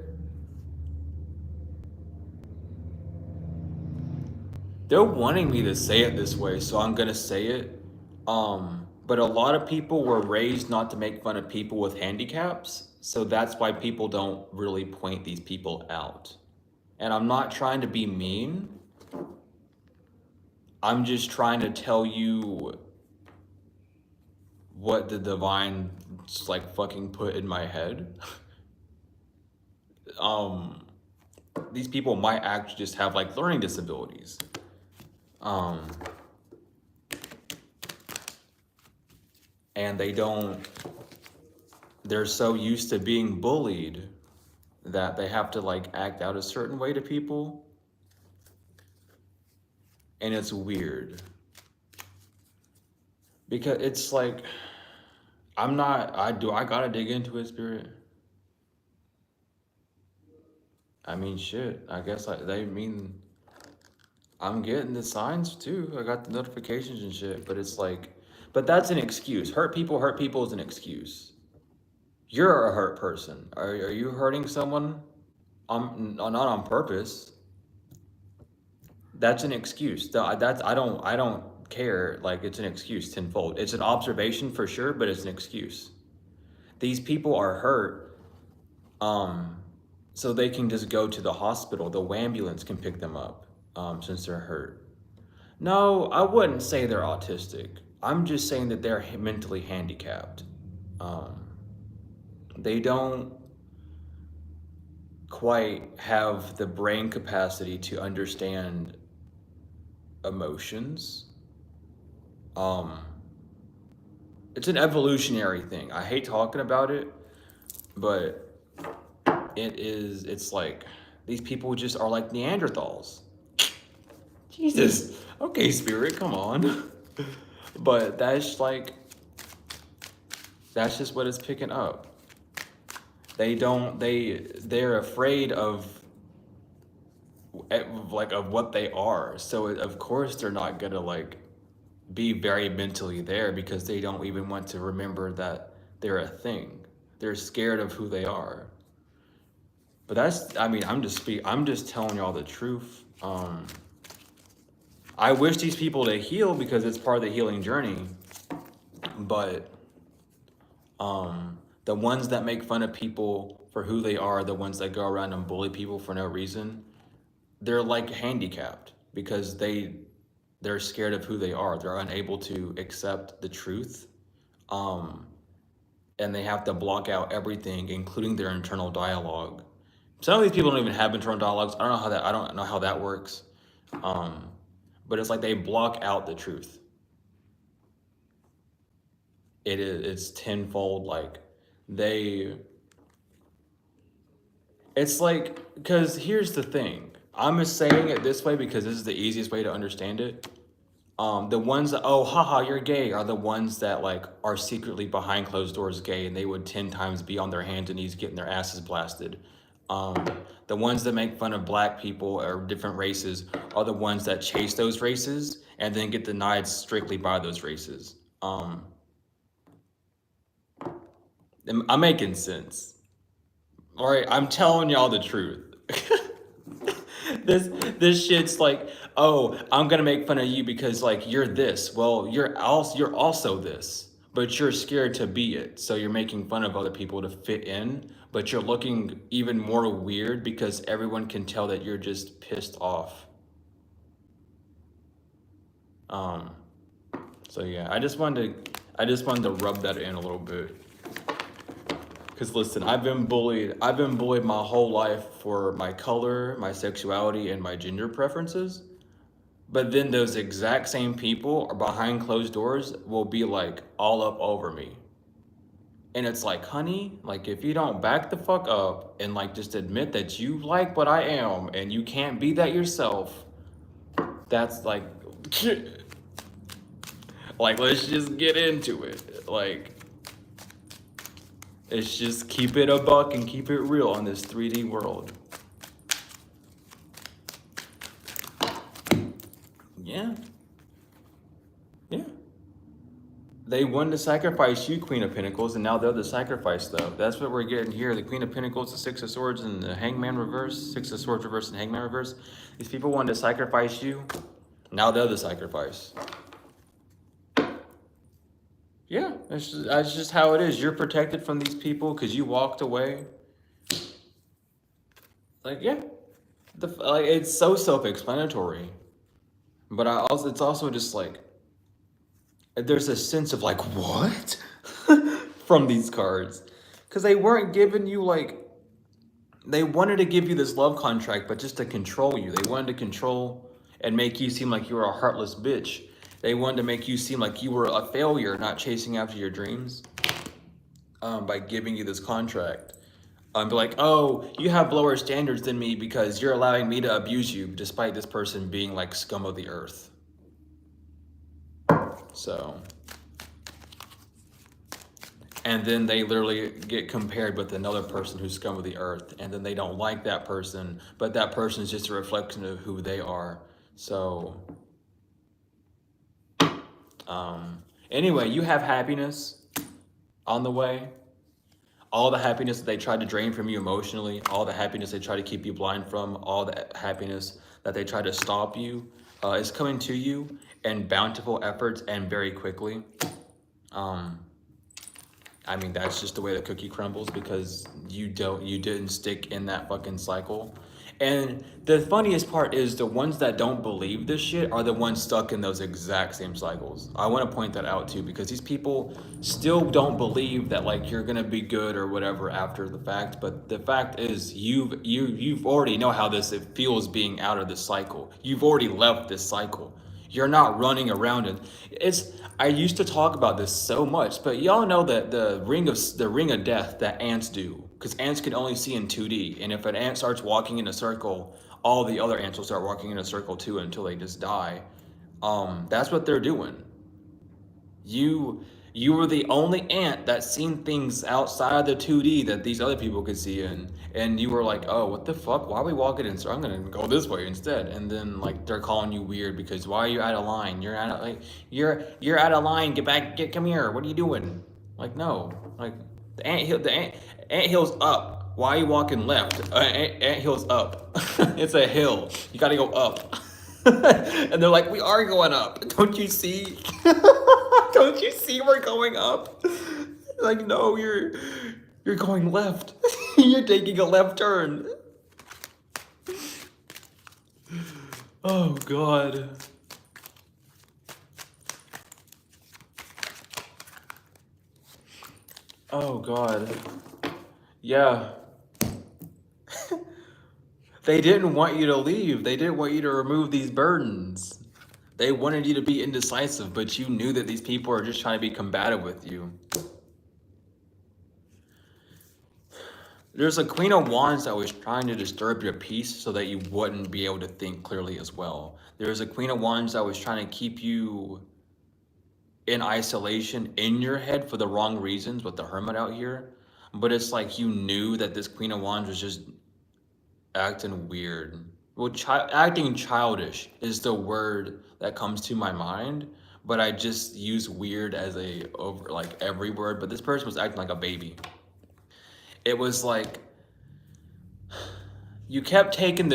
B: they're wanting me to say it this way, so I'm gonna say it. But a lot of people were raised not to make fun of people with handicaps, so that's why people don't really point these people out. And I'm not trying to be mean. I'm just trying to tell you what the divine like fucking put in my head. These people might actually just have like learning disabilities. And they're so used to being bullied that they have to like act out a certain way to people. And it's weird. Because it's like, I gotta dig into it, Spirit? I mean, shit, I guess I'm getting the signs too. I got the notifications and shit, but it's like, but that's an excuse. Hurt people is an excuse. You're a hurt person. Are you hurting someone not on purpose? That's an excuse. I don't care. Like, it's an excuse tenfold. It's an observation for sure, but it's an excuse. These people are hurt, so they can just go to the hospital. The ambulance can pick them up, since they're hurt. No, I wouldn't say they're autistic. I'm just saying that they're mentally handicapped. They don't quite have the brain capacity to understand emotions. It's an evolutionary thing. I hate talking about it, but it's like these people just are like Neanderthals. Jesus. Okay, Spirit, come on. But that's just what it's picking up. They're afraid of what they are. So of course they're not gonna like be very mentally there because they don't even want to remember that they're a thing. They're scared of who they are. But I'm just telling y'all the truth. I wish these people to heal because it's part of the healing journey. But the ones that make fun of people for who they are, the ones that go around and bully people for no reason, they're like handicapped because they they're scared of who they are. They're unable to accept the truth. And they have to block out everything, including their internal dialogue. Some of these people don't even have internal dialogues. I don't know how that works. But it's like they block out the truth. It's tenfold, like it's like, because here's the thing. I'm just saying it this way because this is the easiest way to understand it. The ones that, oh, haha, you're gay, are the ones that like are secretly behind closed doors gay, and they would 10 times be on their hands and knees getting their asses blasted. The ones that make fun of black people or different races are the ones that chase those races and then get denied strictly by those races. I'm making sense. All right, I'm telling y'all the truth. This shit's like, oh, I'm gonna make fun of you because like you're this. Well, you're also this, but you're scared to be it. So you're making fun of other people to fit in, but you're looking even more weird because everyone can tell that you're just pissed off. So yeah, I just wanted to rub that in a little bit. Because listen, I've been bullied my whole life for my color, my sexuality, and my gender preferences. But then those exact same people are behind closed doors will be like all up over me. And it's like, honey, like if you don't back the fuck up and like just admit that you like what I am and you can't be that yourself, that's like, like let's just get into it. Like, it's just keep it a buck and keep it real on this 3D world. Yeah. Yeah. They wanted to sacrifice you, Queen of Pentacles, and now they're the sacrifice, though. That's what we're getting here. The Queen of Pentacles, the Six of Swords, and the Hangman reverse. Six of Swords reverse and Hangman reverse. These people wanted to sacrifice you. Now they're the sacrifice. Yeah, that's just how it is. You're protected from these people because you walked away. Like, yeah. Like, it's so self-explanatory. But it's also just like, there's a sense of like, what? From these cards. Because they weren't giving you like, they wanted to give you this love contract, but just to control you. They wanted to control and make you seem like you were a heartless bitch. They wanted to make you seem like you were a failure, not chasing after your dreams, by giving you this contract. Be like, oh, you have lower standards than me because you're allowing me to abuse you, despite this person being like scum of the earth. So, and then they literally get compared with another person who's scum of the earth, and then they don't like that person, but that person is just a reflection of who they are. So, anyway, you have happiness on the way. All the happiness that they tried to drain from you emotionally, all the happiness they try to keep you blind from, all the happiness that they try to stop you, is coming to you in bountiful efforts and very quickly. I mean, that's just the way the cookie crumbles because you didn't stick in that fucking cycle. And the funniest part is the ones that don't believe this shit are the ones stuck in those exact same cycles. I want to point that out too, because these people still don't believe that like you're gonna be good or whatever after the fact. But the fact is, you've already know how it feels being out of this cycle. You've already left this cycle. You're not running around and I used to talk about this so much, but y'all know that the ring of death that ants do, because ants can only see in 2D, and if an ant starts walking in a circle, all the other ants will start walking in a circle too until they just die. That's what they're doing. You were the only ant that seen things outside the 2D that these other people could see in, and you were like, oh, what the fuck? Why are we walking in? So I'm gonna go this way instead. And then like they're calling you weird because why are you out of line? You're out of line. Get back. Come here. What are you doing? Like no. Like the ant hill's up. Why are you walking left? Ant hill's up. It's a hill. You gotta go up. And they're like, we are going up. Don't you see? Don't you see we're going up? Like, no, you're going left. You're taking a left turn. Oh, God. Oh God. Yeah. They didn't want you to leave. They didn't want you to remove these burdens. They wanted you to be indecisive, but you knew that these people are just trying to be combative with you. There's a Queen of Wands that was trying to disturb your peace so that you wouldn't be able to think clearly as well. There's a Queen of Wands that was trying to keep you in isolation in your head for the wrong reasons with the Hermit out here. But it's like you knew that this Queen of Wands was just acting weird. Well, acting childish is the word that comes to my mind, but I just use weird as a over like every word. But this person was acting like a baby. It was like you kept taking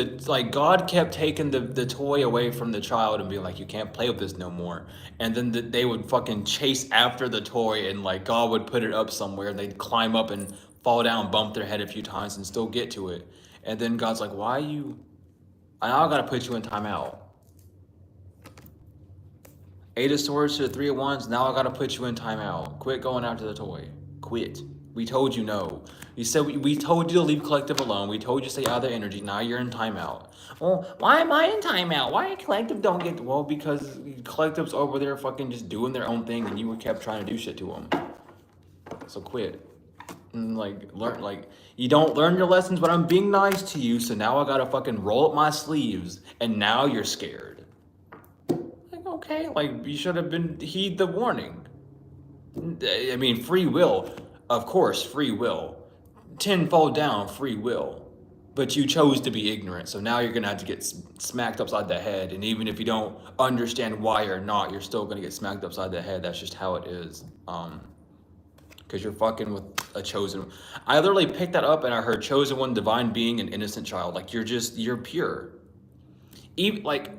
B: God kept taking the toy away from the child and being like, you can't play with this no more. And then they would fucking chase after the toy, and like God would put it up somewhere and they'd climb up and fall down, bump their head a few times and still get to it. And then God's like, why you, I now gotta put you in timeout. Eight of Swords to the Three of Wands, now I gotta put you in timeout. Quit going after the toy. Quit. We told you no. You said we told you to leave collective alone. We told you to stay out of the energy. Now you're in timeout. Well, why am I in timeout? Why collective don't get... Well, because collective's over there fucking just doing their own thing and you kept trying to do shit to them. So quit. And you don't learn your lessons, but I'm being nice to you, so now I gotta fucking roll up my sleeves and now you're scared. Like, okay, like you should have been... Heed the warning. I mean, free will. Of course, free will. Tenfold down, free will. But you chose to be ignorant, so now you're gonna have to get smacked upside the head. And even if you don't understand why or not, you're still gonna get smacked upside the head. That's just how it is. Because you're fucking with a chosen. I literally picked that up and I heard chosen one, divine being, and innocent child. Like you're pure. Even like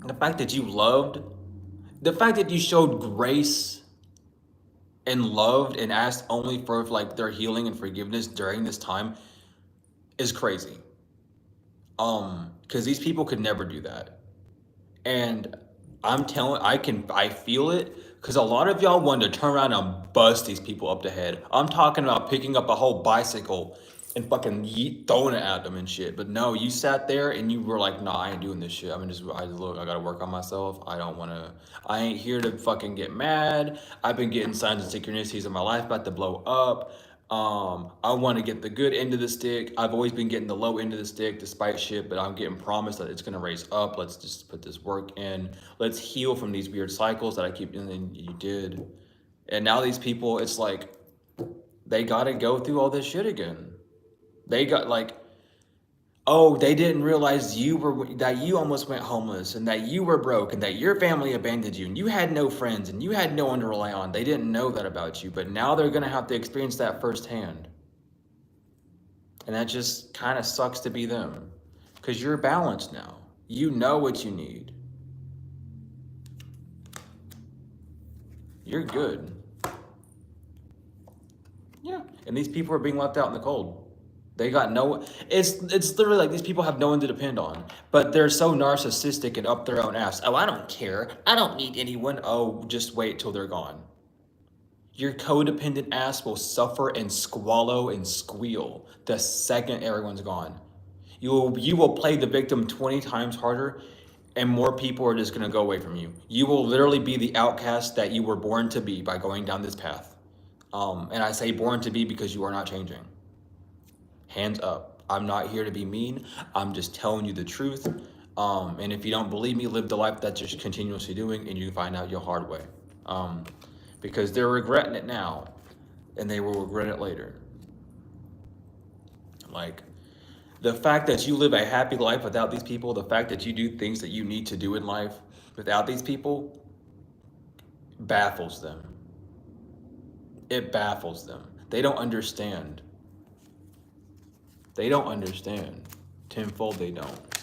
B: the fact that you loved, the fact that you showed grace and loved and asked only for like their healing and forgiveness during this time is crazy. Because these people could never do that. And I feel it, because a lot of y'all wanted to turn around and bust these people up the head. I'm talking about picking up a whole bicycle and fucking throwing it at them and shit. But no, you sat there and you were like, nah, I ain't doing this shit. Look, I gotta work on myself. I ain't here to fucking get mad. I've been getting signs and synchronicities in my life about to blow up. I want to get the good end of the stick. I've always been getting the low end of the stick despite shit, but I'm getting promised that it's going to raise up. Let's just put this work in. Let's heal from these weird cycles that I keep doing. And you did. And now these people, it's like, they got to go through all this shit again. They got like, oh, they didn't realize that you almost went homeless and that you were broke and that your family abandoned you and you had no friends and you had no one to rely on. They didn't know that about you, but now they're going to have to experience that firsthand. And that just kind of sucks to be them, because you're balanced now. You know what you need. You're good. Yeah. And these people are being left out in the cold. They got it's literally like these people have no one to depend on, but they're so narcissistic and up their own ass. Oh, I don't care. I don't need anyone. Oh, just wait till they're gone. Your codependent ass will suffer and squallow and squeal the second everyone's gone. You will play the victim 20 times harder, and more people are just gonna go away from you. You will literally be the outcast that you were born to be by going down this path. And I say born to be because you are not changing. Hands up. I'm not here to be mean. I'm just telling you the truth. And if you don't believe me, live the life that you're continuously doing and you find out your hard way. Because they're regretting it now and they will regret it later. Like, the fact that you live a happy life without these people, the fact that you do things that you need to do in life without these people baffles them. It baffles them. They don't understand. They don't understand. Tenfold, they don't.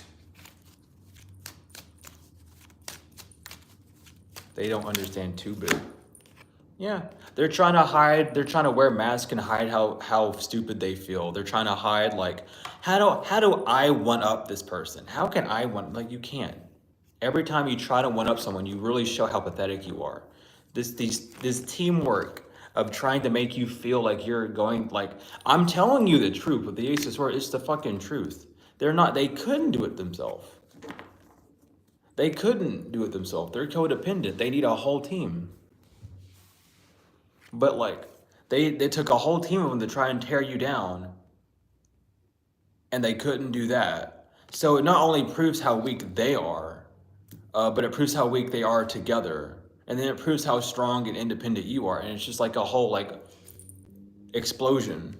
B: They don't understand too big. Yeah, they're trying to hide. They're trying to wear masks and hide how stupid they feel. They're trying to hide like, how do I one up this person? How can I like, you can't. Every time you try to one up someone, you really show how pathetic you are. This teamwork of trying to make you feel like you're going, like, I'm telling you the truth, but the Ace of Swords, it's the fucking truth. They couldn't do it themselves. They couldn't do it themselves. They're codependent. They need a whole team. But like, they took a whole team of them to try and tear you down, and they couldn't do that. So it not only proves how weak they are, but it proves how weak they are together. And then it proves how strong and independent you are. And it's just like a whole like explosion.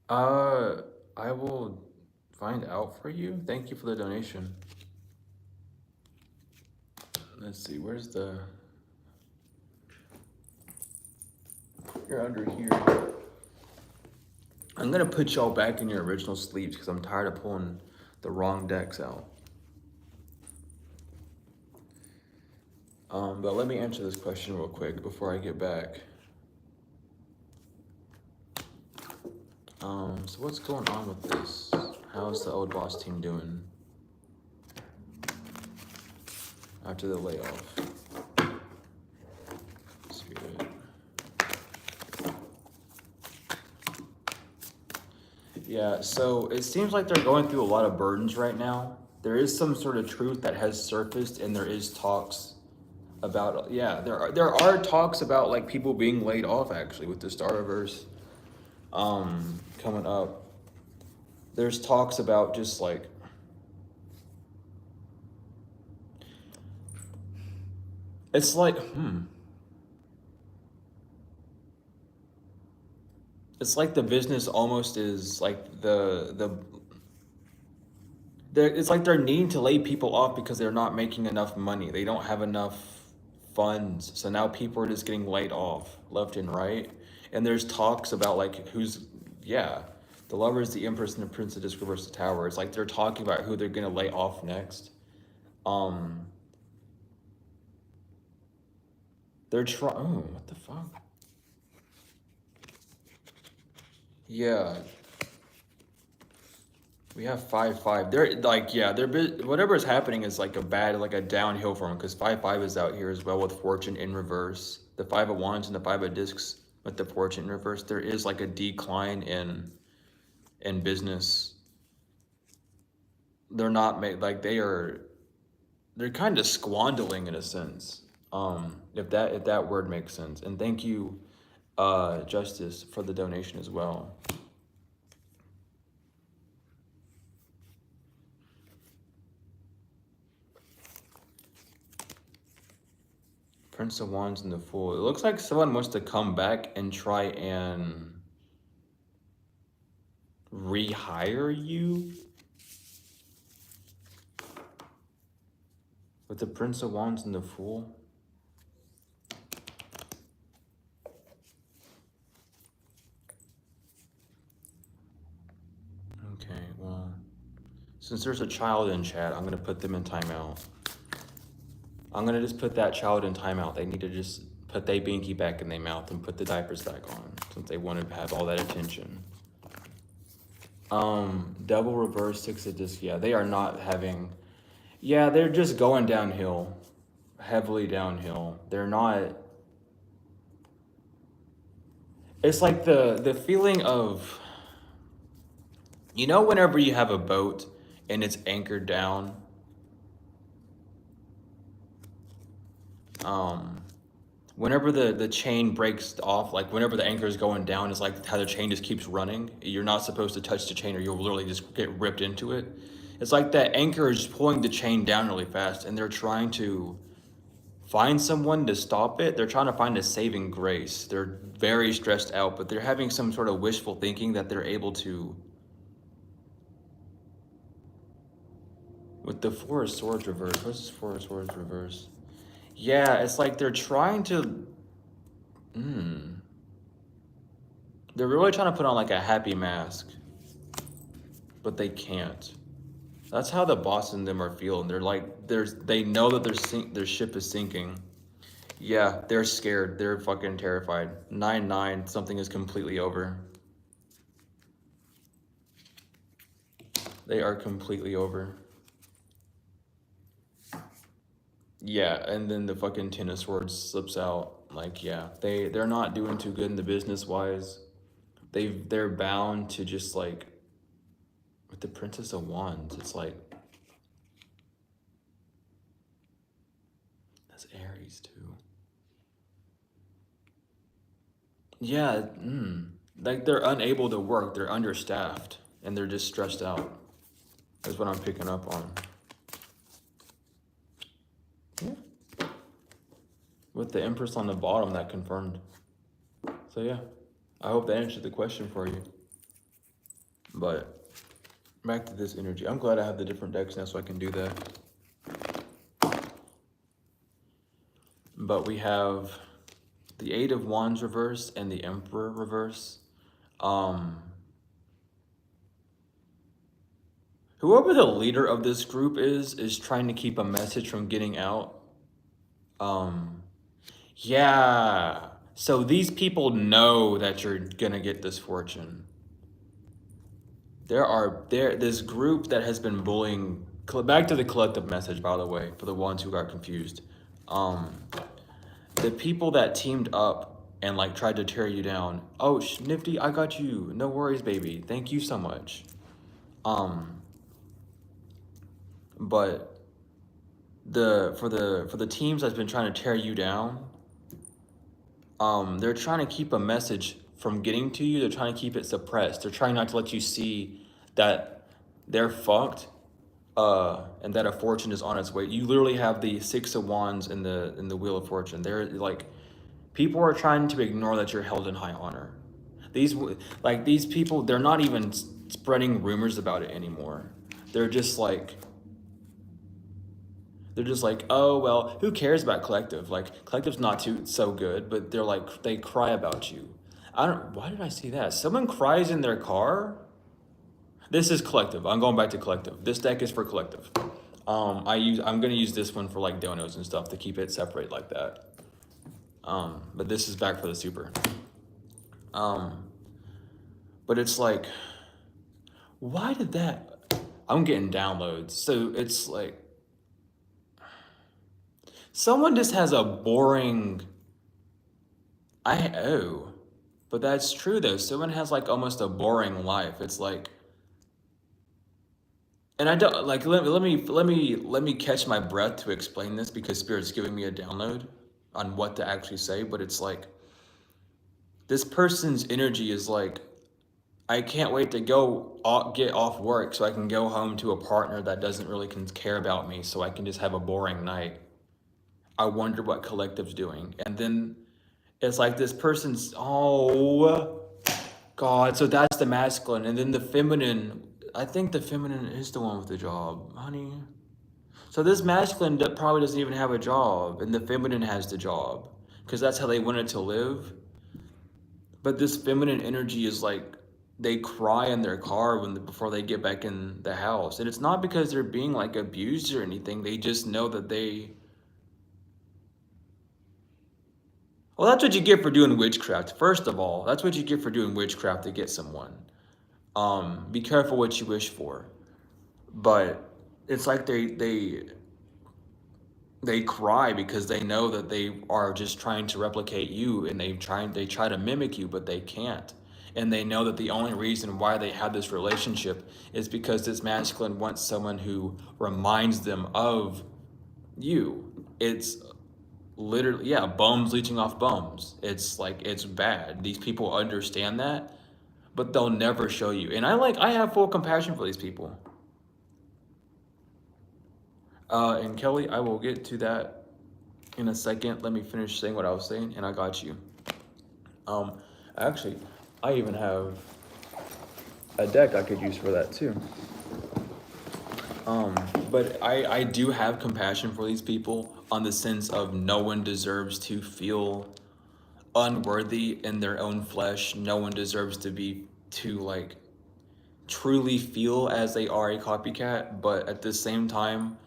B: I will find out for you. Thank you for the donation. Let's see, where's the... You're under here. I'm gonna put y'all back in your original sleeves because I'm tired of pulling the wrong decks out. But let me answer this question real quick before I get back. So what's going on with this? How's the old boss team doing after the layoff? Spirit. Yeah, so it seems like they're going through a lot of burdens right now. There is some sort of truth that has surfaced, and there is talks about, yeah, there are talks about like people being laid off actually with the Starverse coming up. There's talks about just like it's like it's like the business almost is like it's like they're needing to lay people off because they're not making enough money. They don't have enough funds. So now people are just getting laid off left and right. And there's talks about like who's, yeah, the Lovers, the Empress, and the Prince of Disc reverse the Tower. It's like they're talking about who they're gonna lay off next. They're trying, oh, what the fuck? Yeah. We have 5-5. They're like, yeah, whatever is happening is like a downhill for them because 5-5 is out here as well with Fortune in reverse. The 5 of Wands and the 5 of Discs with the Fortune in reverse. There is like a decline in business. They're not like they're kind of squandling in a sense. If that word makes sense. And thank you, Justice, for the donation as well. Prince of Wands and the Fool. It looks like someone wants to come back and try and rehire you with the Prince of Wands and the Fool. Okay, well, since there's a child in chat, I'm gonna put them in timeout. I'm gonna just put that child in timeout. They need to just put their binky back in their mouth and put the diapers back on since they want to have all that attention. Double reverse 6 of Disc. Yeah, they are not having, yeah, they're just going downhill, heavily downhill. They're not, it's like the feeling of, you know, whenever you have a boat and it's anchored down, whenever the chain breaks off, like whenever the anchor is going down, it's like how the chain just keeps running. You're not supposed to touch the chain or you'll literally just get ripped into it. It's like that anchor is pulling the chain down really fast and they're trying to find someone to stop it. They're trying to find a saving grace. They're very stressed out, but they're having some sort of wishful thinking that they're able to. With the 4 of Swords reverse, what's this 4 of Swords reverse? Yeah, it's like they're trying to, they're really trying to put on like a happy mask, but they can't. That's how the boss and them are feeling. They're like, they know that their ship is sinking. Yeah, they're scared. They're fucking terrified. 9-9, something is completely over. They are completely over. Yeah, and then the fucking Ten of Swords slips out. Like, yeah, they're not doing too good in the business wise. They're bound to just like with the Princess of Wands. It's like that's Aries too. Yeah, like they're unable to work. They're understaffed and they're just stressed out. That's what I'm picking up on. Yeah. With the Empress on the bottom, that confirmed. So yeah, I hope that answered the question for you. But back to this energy. I'm glad I have the different decks now so I can do that. But we have the Eight of Wands reverse and the Emperor reverse. Whoever the leader of this group is trying to keep a message from getting out. Yeah. So these people know that you're gonna get this fortune. This group that has been bullying. Back to the collective message, by the way, for the ones who got confused. The people that teamed up and like tried to tear you down. Oh, Nifty, I got you. No worries, baby. Thank you so much. But for the teams that's been trying to tear you down, they're trying to keep a message from getting to you. They're trying to keep it suppressed. They're trying not to let you see that they're fucked, and that a fortune is on its way. You literally have the Six of Wands in the Wheel of Fortune. They're like, people are trying to ignore that you're held in high honor. These people, they're not even spreading rumors about it anymore. They're just like, oh, well, who cares about collective? Like, collective's not so good, but they're like, they cry about you. Why did I see that? Someone cries in their car? This is collective. I'm going back to collective. This deck is for collective. I'm gonna use this one for like donos and stuff to keep it separate like that. But this is back for the super. But it's like, why did that? I'm getting downloads. So it's like, someone just has a boring. But that's true though. Someone has like almost a boring life. It's like, and I don't like. Let me catch my breath to explain this because Spirit's giving me a download on what to actually say. But it's like, this person's energy is like, I can't wait to get off work so I can go home to a partner that doesn't really care about me, so I can just have a boring night. I wonder what collective's doing. And then it's like this person's, oh God, so that's the masculine. And then the feminine, I think the feminine is the one with the job, honey. So this masculine that probably doesn't even have a job, and the feminine has the job because that's how they wanted to live. But this feminine energy is like, they cry in their car before they get back in the house. And it's not because they're being like abused or anything. They just know that well, that's what you get for doing witchcraft. First of all, that's what you get for doing witchcraft to get someone. Be careful what you wish for. But it's like they cry because they know that they are just trying to replicate you, and they try to mimic you, but they can't. And they know that the only reason why they have this relationship is because this masculine wants someone who reminds them of you. It's literally, yeah, bums leeching off bums. It's like, it's bad. These people understand that, but they'll never show you. And I have full compassion for these people. And Kelly, I will get to that in a second. Let me finish saying what I was saying, and I got you. Actually, I even have a deck I could use for that too. But I do have compassion for these people on the sense of no one deserves to feel unworthy in their own flesh. No one deserves to like truly feel as they are a copycat, but at the same time,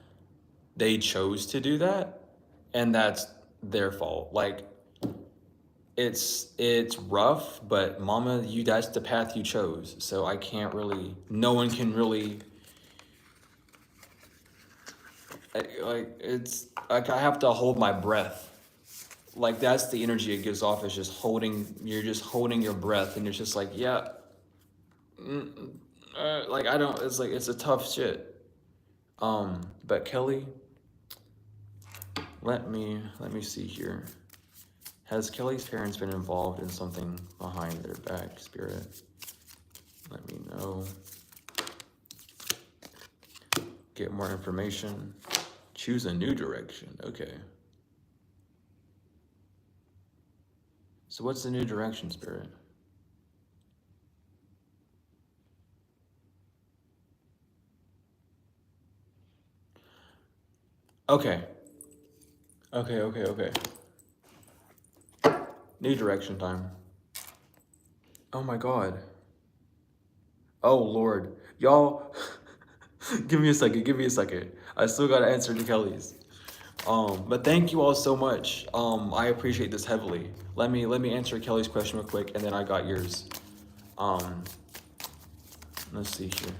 B: they chose to do that, and that's their fault. Like, it's rough, but mama, that's the path you chose. So I can't really, no one can really like it's like I have to hold my breath. Like that's the energy it gives off, is just holding. You're just holding your breath, and it's just like, yeah, like I don't. It's like it's a tough shit. But Kelly, let me see here. Has Kelly's parents been involved in something behind their back, Spirit? Let me know. Get more information. Choose a new direction. Okay. So what's the new direction, Spirit? Okay. Okay. New direction time. Oh my God. Oh Lord. Y'all, give me a second. I still gotta answer to Kelly's. But thank you all so much. I appreciate this heavily. Let me answer Kelly's question real quick, and then I got yours. Let's see here.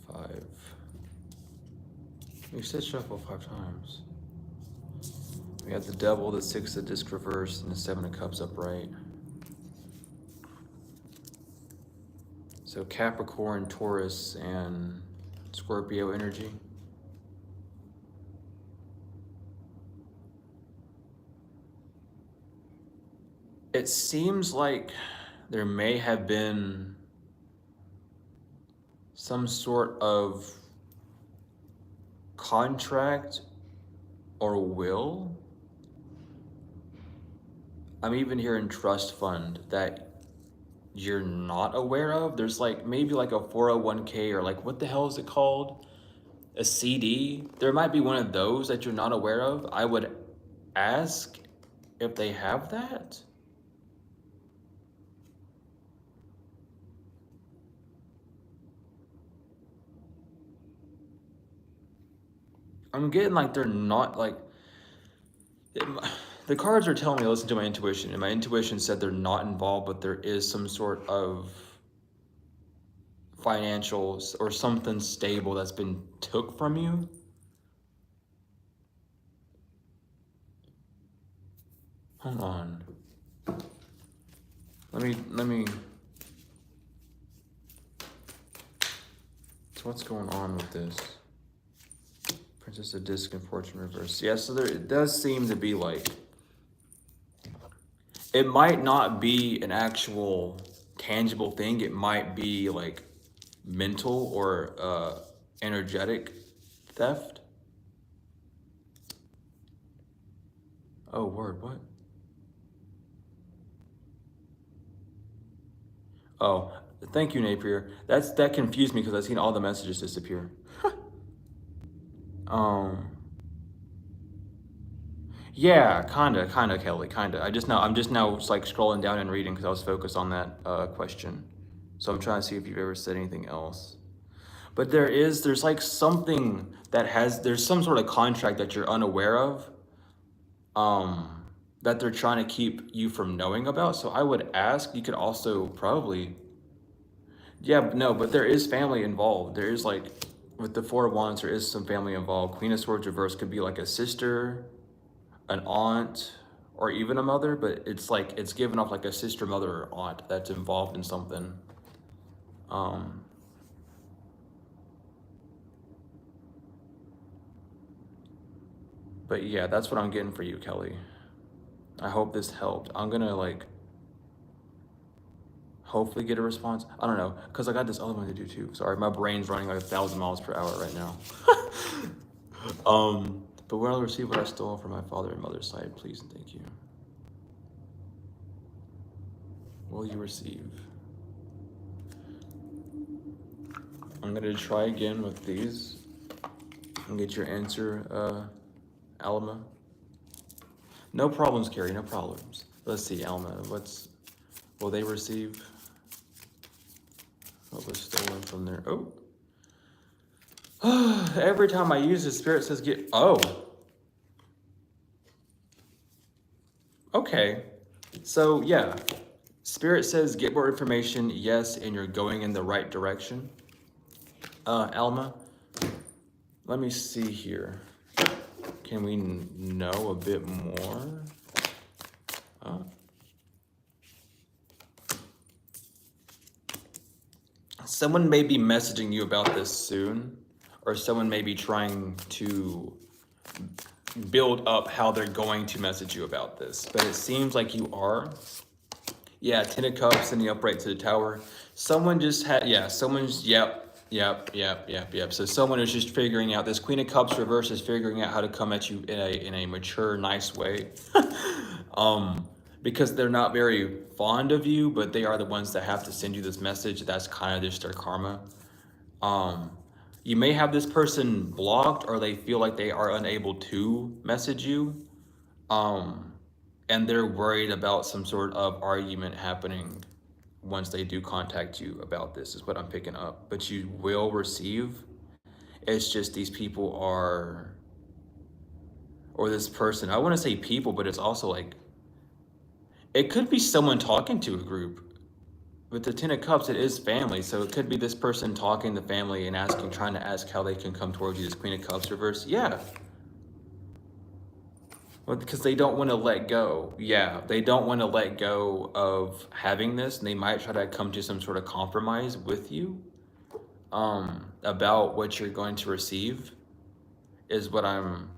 B: Five. We said shuffle 5 times. We got the devil, the 6 of disc reversed, and the 7 of cups upright. So Capricorn, Taurus, and Scorpio energy. It seems like there may have been some sort of contract or will. I'm even hearing trust fund that you're not aware of. There's like maybe like a 401k, or like what the hell is it called? A CD. There might be one of those that you're not aware of. I would ask if they have that. I'm getting like they're not like the cards are telling me to listen to my intuition, and my intuition said they're not involved, but there is some sort of financials or something stable that's been took from you. Hold on. Let me. So what's going on with this? Princess of Disc and Fortune reverse. Yeah, so there it does seem to be like, it might not be an actual tangible thing. It might be like mental or energetic theft. Oh, word, what? Oh, thank you, Napier. That confused me because I've seen all the messages disappear. Yeah, kinda, Kelly, kinda. I'm just now like scrolling down and reading because I was focused on that question. So I'm trying to see if you've ever said anything else. But there's like something there's some sort of contract that you're unaware of, that they're trying to keep you from knowing about. So I would ask, you could also probably, yeah, no, but there is family involved. There is like, with the 4 of Wands, there is some family involved. Queen of Swords reverse could be like a sister, an aunt, or even a mother, but it's like, it's given off like a sister, mother, or aunt that's involved in something. But yeah, that's what I'm getting for you, Kelly. I hope this helped. I'm gonna like hopefully get a response. I don't know, because I got this other one to do too. Sorry, my brain's running like 1,000 miles per hour right now. But when I'll receive what I stole from my father and mother's side, please and thank you. Will you receive? I'm gonna try again with these and get your answer, Alma. No problems, Carrie, no problems. Let's see, Alma, will they receive what was stolen from their, oh. Every time I use this, Spirit says get, oh. Okay. So yeah, Spirit says get more information, yes, and you're going in the right direction. Alma, let me see here. Can we know a bit more? Someone may be messaging you about this soon, or someone may be trying to build up how they're going to message you about this, but it seems like you are. Yeah, 10 of Cups and the upright to the Tower. Someone just had, yeah, someone's, yep. So someone is just figuring out, this Queen of Cups reverse is figuring out how to come at you in a mature, nice way. Because they're not very fond of you, but they are the ones that have to send you this message. That's kind of just their karma. You may have this person blocked, or they feel like they are unable to message you. And they're worried about some sort of argument happening once they do contact you about this, is what I'm picking up. But you will receive. It's just these people are, or this person, I want to say people, but it's also like, it could be someone talking to a group. With the 10 of Cups, it is family. So it could be this person talking to family and asking, trying to ask how they can come towards you. This Queen of Cups reverse. Yeah. Well, because they don't want to let go. Yeah, they don't want to let go of having this, and they might try to come to some sort of compromise with you about what you're going to receive, is what I'm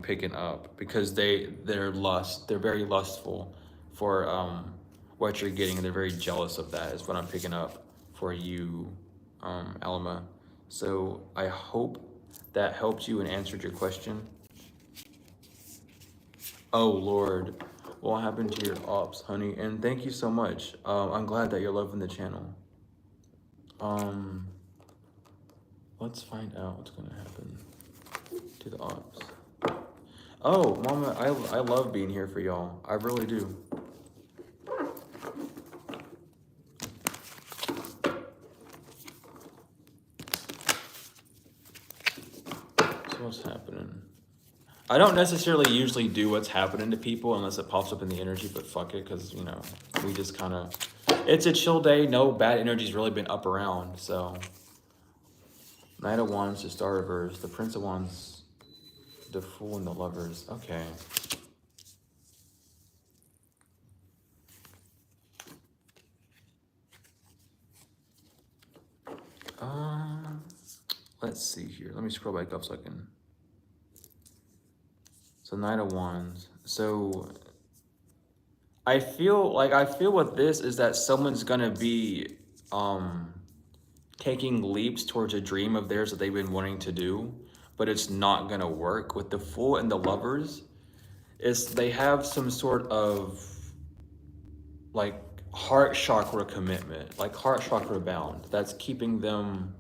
B: picking up, because they're very lustful for what you're getting, and they're very jealous of that, is what I'm picking up for you, Alma. So I hope that helped you and answered your question. Oh Lord, what happened to your ops, honey? And thank you so much. I'm glad that you're loving the channel. Let's find out what's gonna happen to the ops. Oh, Mama, I love being here for y'all. I really do. So what's happening? I don't necessarily usually do what's happening to people unless it pops up in the energy, but fuck it, because, you know, we just kind of, it's a chill day. No bad energy's really been up around, so. Knight of Wands, the Star reverse, the Prince of Wands, the Fool, and the Lovers. Okay. Let's see here. Let me scroll back up so I can. So Knight of Wands. So I feel what this is, that someone's gonna be taking leaps towards a dream of theirs that they've been wanting to do, but it's not gonna work. With the Fool and the Lovers, they have some sort of like heart chakra commitment, like heart chakra bound, that's keeping them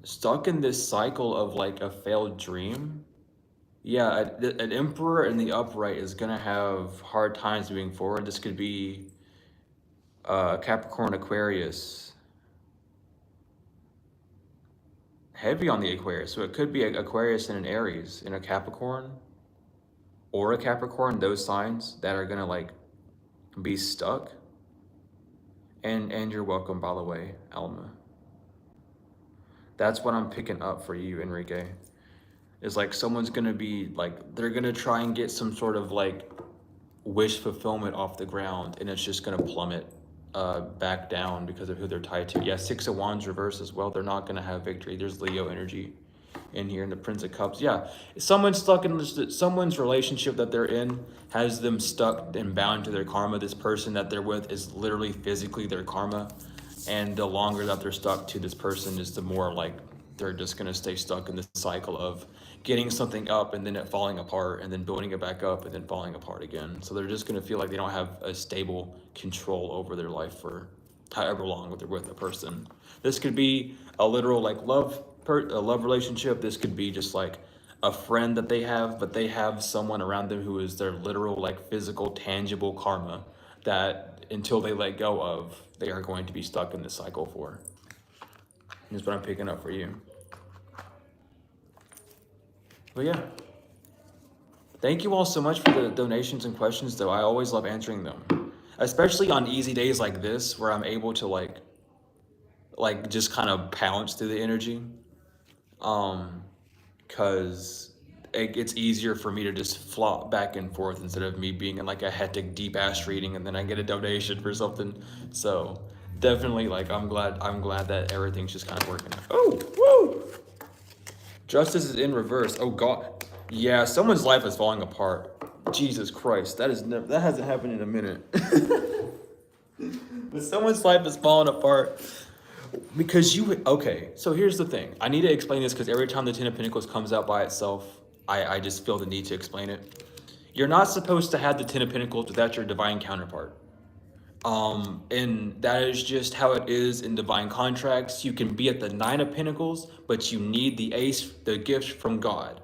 B: stuck in this cycle of like a failed dream. Yeah, an Emperor in the upright is gonna have hard times moving forward. This could be Capricorn, Aquarius, heavy on the Aquarius. So it could be Aquarius and an Aries and a Capricorn, or a Capricorn, those signs that are gonna like be stuck. And you're welcome, by the way, Alma. That's what I'm picking up for you, Enrique. Is like someone's gonna be like, they're gonna try and get some sort of like wish fulfillment off the ground, and it's just gonna plummet back down because of who they're tied to. Yeah, 6 of Wands reverse as well. They're not gonna have victory. There's Leo energy in here, and the Prince of Cups. Yeah, someone's stuck in someone's relationship that they're in has them stuck and bound to their karma. This person that they're with is literally physically their karma, and the longer that they're stuck to this person is the more like they're just gonna stay stuck in this cycle of getting something up and then it falling apart and then building it back up and then falling apart again. So they're just gonna feel like they don't have a stable control over their life for however long they're with a person. This could be a literal like a love relationship. This could be just like a friend that they have, but they have someone around them who is their literal like physical tangible karma that until they let go of, they are going to be stuck in this cycle for. That's what I'm picking up for you. But yeah, Thank you all so much for the donations and questions, though. I always love answering them, especially on easy days like this, where I'm able to like just kind of pounce through the energy. Because it's easier for me to just flop back and forth instead of me being in like a hectic deep ass reading and then I get a donation for something. So definitely, like, I'm glad that everything's just kind of working. Oh, woo! Justice is in reverse. Oh God, yeah, someone's life is falling apart. Jesus Christ, that hasn't happened in a minute. But someone's life is falling apart. Because okay, so here's the thing. I need to explain this because every time the Ten of Pentacles comes out by itself, I just feel the need to explain it. You're not supposed to have the Ten of Pentacles without your divine counterpart. And that is just how it is in divine contracts. You can be at the Nine of Pentacles, but you need the Ace, the gift from God.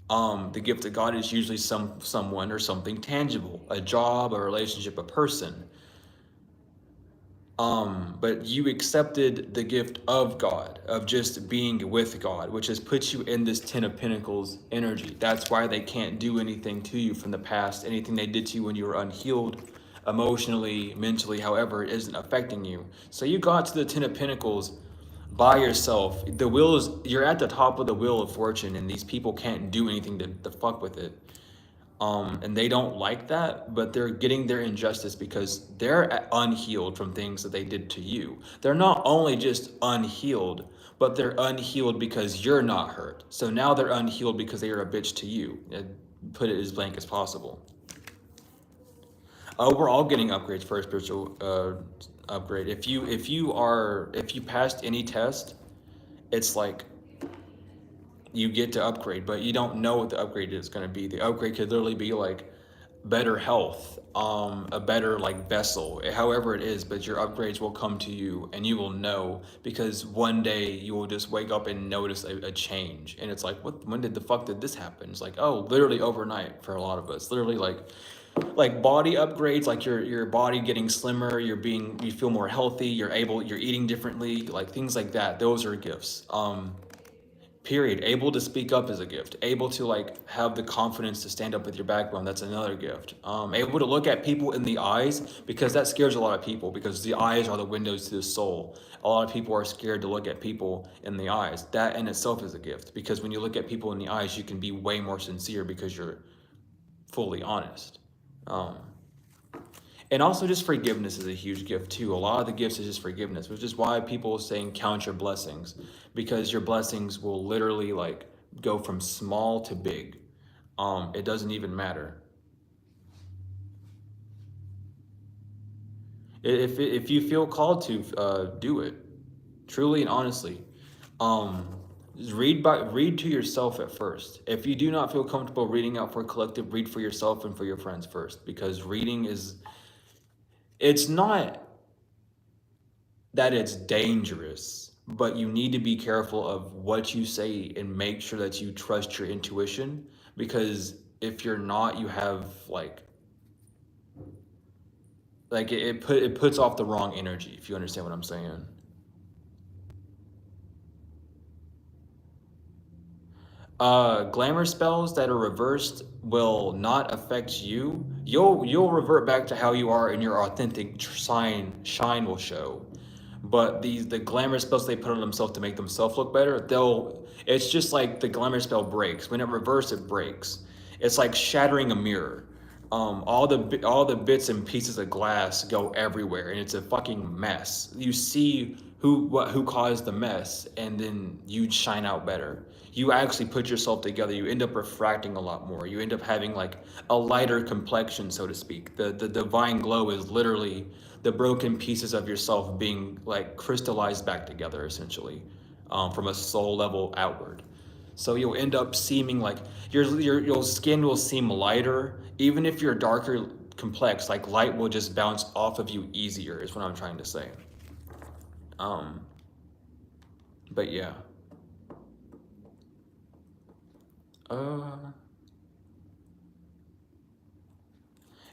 B: The gift of God is usually someone or something tangible, a job, a relationship, a person. But you accepted the gift of God, of just being with God, which has put you in this Ten of Pentacles energy. That's why they can't do anything to you from the past. Anything they did to you when you were unhealed, emotionally, mentally, however, it isn't affecting you. So you got to the Ten of Pentacles by yourself. The wheel is, you're at the top of the wheel of fortune, and these people can't do anything to fuck with it. And they don't like that, but they're getting their injustice because they're unhealed from things that they did to you. They're not only just unhealed, but they're unhealed because you're not hurt. So now they're unhealed because they are a bitch to you. Put it as blank as possible. We're all getting upgrades for a spiritual upgrade. If you passed any test, it's like you get to upgrade, but you don't know what the upgrade is going to be. The upgrade could literally be like better health, a better like vessel, however it is, but your upgrades will come to you and you will know, because one day you will just wake up and notice a change. And it's like, when did the fuck did this happen? It's like, oh, literally overnight for a lot of us. Literally like body upgrades, like your body getting slimmer, you feel more healthy, you're eating differently, like things like that. Those are gifts. Period. Able to speak up is a gift. Able to like have the confidence to stand up with your backbone, that's another gift. Able to look at people in the eyes, because that scares a lot of people, because the eyes are the windows to the soul. A lot of people are scared to look at people in the eyes. That in itself is a gift, because when you look at people in the eyes, you can be way more sincere because you're fully honest. And also just forgiveness is a huge gift too. A lot of the gifts is just forgiveness, which is why people are saying count your blessings, because your blessings will literally like go from small to big. It doesn't even matter. If you feel called to do it, truly and honestly, read to yourself at first. If you do not feel comfortable reading out for a collective, read for yourself and for your friends first, because reading is, it's not that it's dangerous, but you need to be careful of what you say and make sure that you trust your intuition, because if you're not, you have it puts off the wrong energy, if you understand what I'm saying. Glamour spells that are reversed will not affect you. You'll revert back to how you are, and your authentic shine will show. But the glamour spells they put on themselves to make themselves look better, it's just like the glamour spell breaks. When it reverses, it breaks. It's like shattering a mirror. All the bits and pieces of glass go everywhere, and it's a fucking mess. You see who caused the mess, and then you shine out better. You actually put yourself together. You end up refracting a lot more. You end up having like a lighter complexion, so to speak. The divine glow is literally the broken pieces of yourself being like crystallized back together, essentially, from a soul level outward. So you'll end up seeming like your skin will seem lighter, even if you're darker complex. Like light will just bounce off of you easier, is what I'm trying to say. But yeah.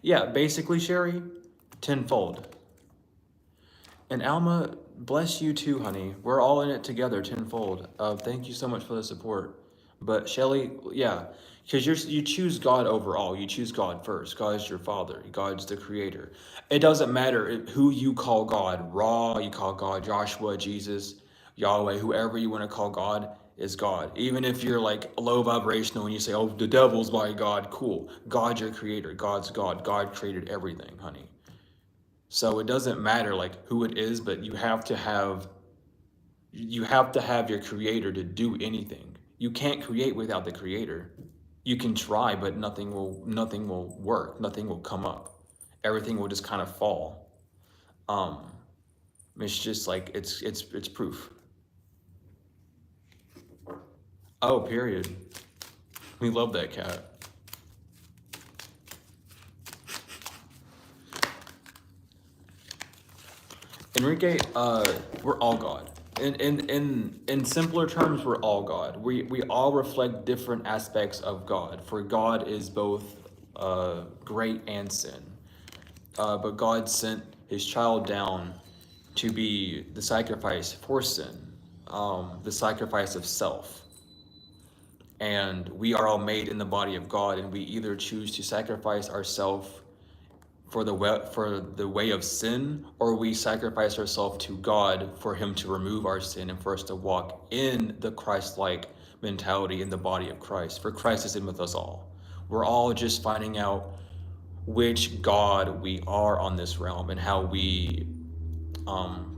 B: Yeah, basically, Sherry, tenfold. And Alma, bless you too, honey. We're all in it together, tenfold. Thank you so much for the support. But Shelly, yeah, because you choose God over all. You choose God first. God is your father. God's the creator. It doesn't matter who you call God. Ra, you call God Joshua, Jesus, Yahweh, whoever you want to call God is God. Even if you're like low vibrational and you say, "Oh, the devil's my God," cool. God's your creator. God's God. God created everything, honey. So it doesn't matter like who it is, but you have to have your creator to do anything. You can't create without the creator. You can try, but nothing will work. Nothing will come up. Everything will just kind of fall. Um, it's just like it's proof. Oh, period. We love that cat. Enrique, we're all God. In simpler terms, we're all God. We all reflect different aspects of God. For God is both great and sin. But God sent his child down to be the sacrifice for sin, the sacrifice of self. And we are all made in the body of God, and we either choose to sacrifice ourselves for the way of sin, or we sacrifice ourselves to God for him to remove our sin and for us to walk in the Christ-like mentality in the body of Christ. For Christ is in with us all. We're all just finding out which God we are on this realm and how we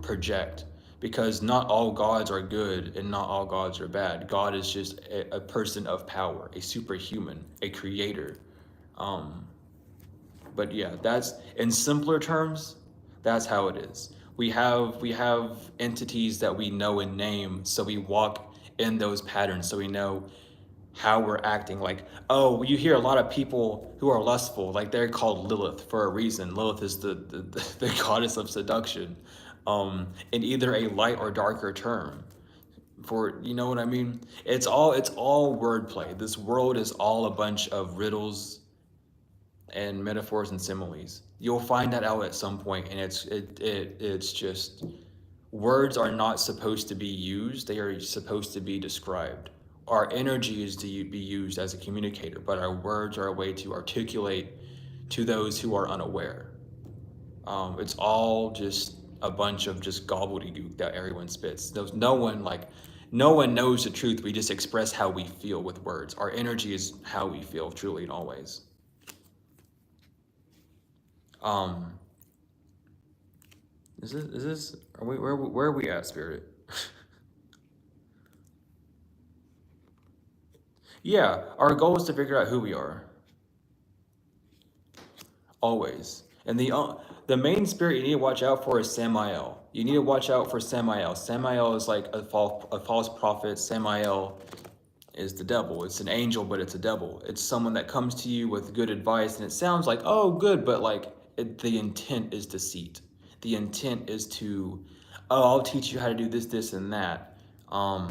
B: project. Because not all gods are good and not all gods are bad. God is just a person of power, a superhuman, a creator. But yeah, that's in simpler terms, that's how it is. We have entities that we know and name, so we walk in those patterns, so we know how we're acting. Like, oh, you hear a lot of people who are lustful, like they're called Lilith for a reason. Lilith is the goddess of seduction, in either a light or darker term. For, you know what I mean? It's all wordplay. This world is all a bunch of riddles and metaphors and similes. You'll find that out at some point, and it's just words are not supposed to be used, they are supposed to be described. Our energy is to be used as a communicator, but our words are a way to articulate to those who are unaware. It's all just a bunch of just gobbledygook that everyone spits. No one knows the truth. We just express how we feel with words. Our energy is how we feel, truly and always. Um, is this are we where are we at, Spirit? Yeah, our goal is to figure out who we are, always. And the main spirit you need to watch out for is Samael. You need to watch out for Samael. Samael is like a false prophet. Samael is the devil. It's an angel, but it's a devil. It's someone that comes to you with good advice, and it sounds like, oh, good, but like the intent is deceit. The intent is to, oh, I'll teach you how to do this, this, and that. I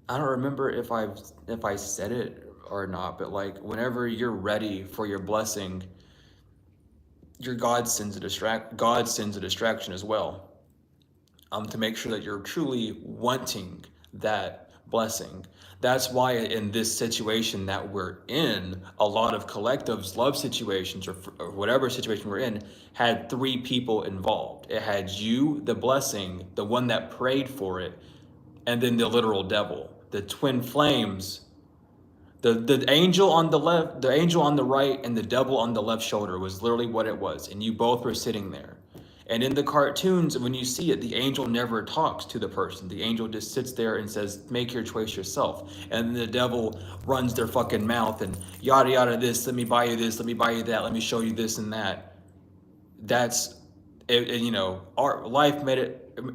B: don't remember if I said it or not, but like whenever you're ready for your blessing, your God sends a distraction as well, to make sure that you're truly wanting that blessing. That's why in this situation that we're in, a lot of collectives, love situations, or whatever situation we're in, had three people involved. It had you, the blessing, the one that prayed for it, and then the literal devil, the twin flames. The angel on the left, the angel on the right, and the devil on the left shoulder was literally what it was, and you both were sitting there. And in the cartoons, when you see it, the angel never talks to the person. The angel just sits there and says, "Make your choice yourself." And the devil runs their fucking mouth and yada yada this. Let me buy you this. Let me buy you that. Let me show you this and that. That's art.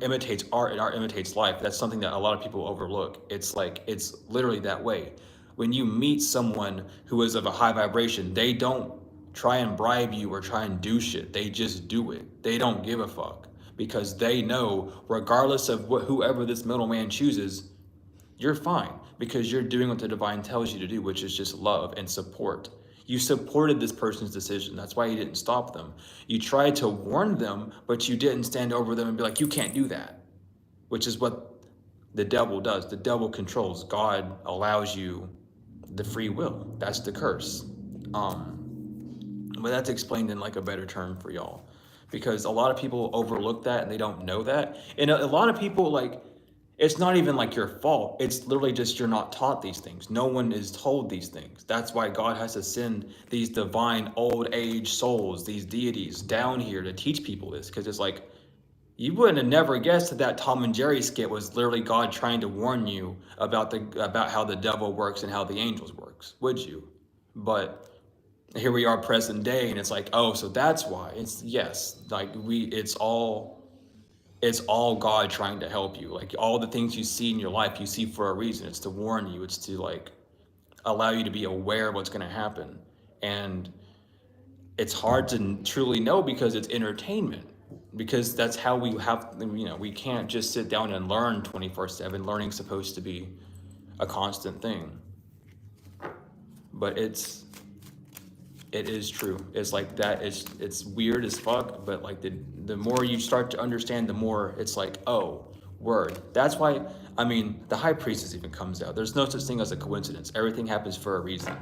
B: Imitates art, and art imitates life. That's something that a lot of people overlook. It's literally that way. When you meet someone who is of a high vibration, they don't try and bribe you or try and do shit. They just do it. They don't give a fuck, because they know, regardless of whoever this middleman chooses, you're fine, because you're doing what the divine tells you to do, which is just love and support. You supported this person's decision. That's why you didn't stop them. You tried to warn them, but you didn't stand over them and be like, "You can't do that," which is what The devil does. The devil controls. God allows you the free will. That's the curse. But that's explained in like a better term for y'all, because a lot of people overlook that and they don't know that. And a lot of people, like, it's not even like your fault. It's literally just you're not taught these things. No one is told these things. That's why God has to send these divine old age souls, these deities down here to teach people this. Because it's like, you wouldn't have never guessed that that Tom and Jerry skit was literally God trying to warn you about how the devil works and how the angels works, would you? But here we are present day, and it's like, oh, so that's why. It's yes, like it's all God trying to help you. Like all the things you see in your life, you see for a reason. It's to warn you. It's to like allow you to be aware of what's going to happen. And it's hard to truly know because it's entertainment. Because that's how we have, we can't just sit down and learn 24/7. Learning's supposed to be a constant thing. But it is true. It's like that. It's weird as fuck, but like the more you start to understand, the more it's like, oh, word. That's why, the high priestess even comes out. There's no such thing as a coincidence. Everything happens for a reason.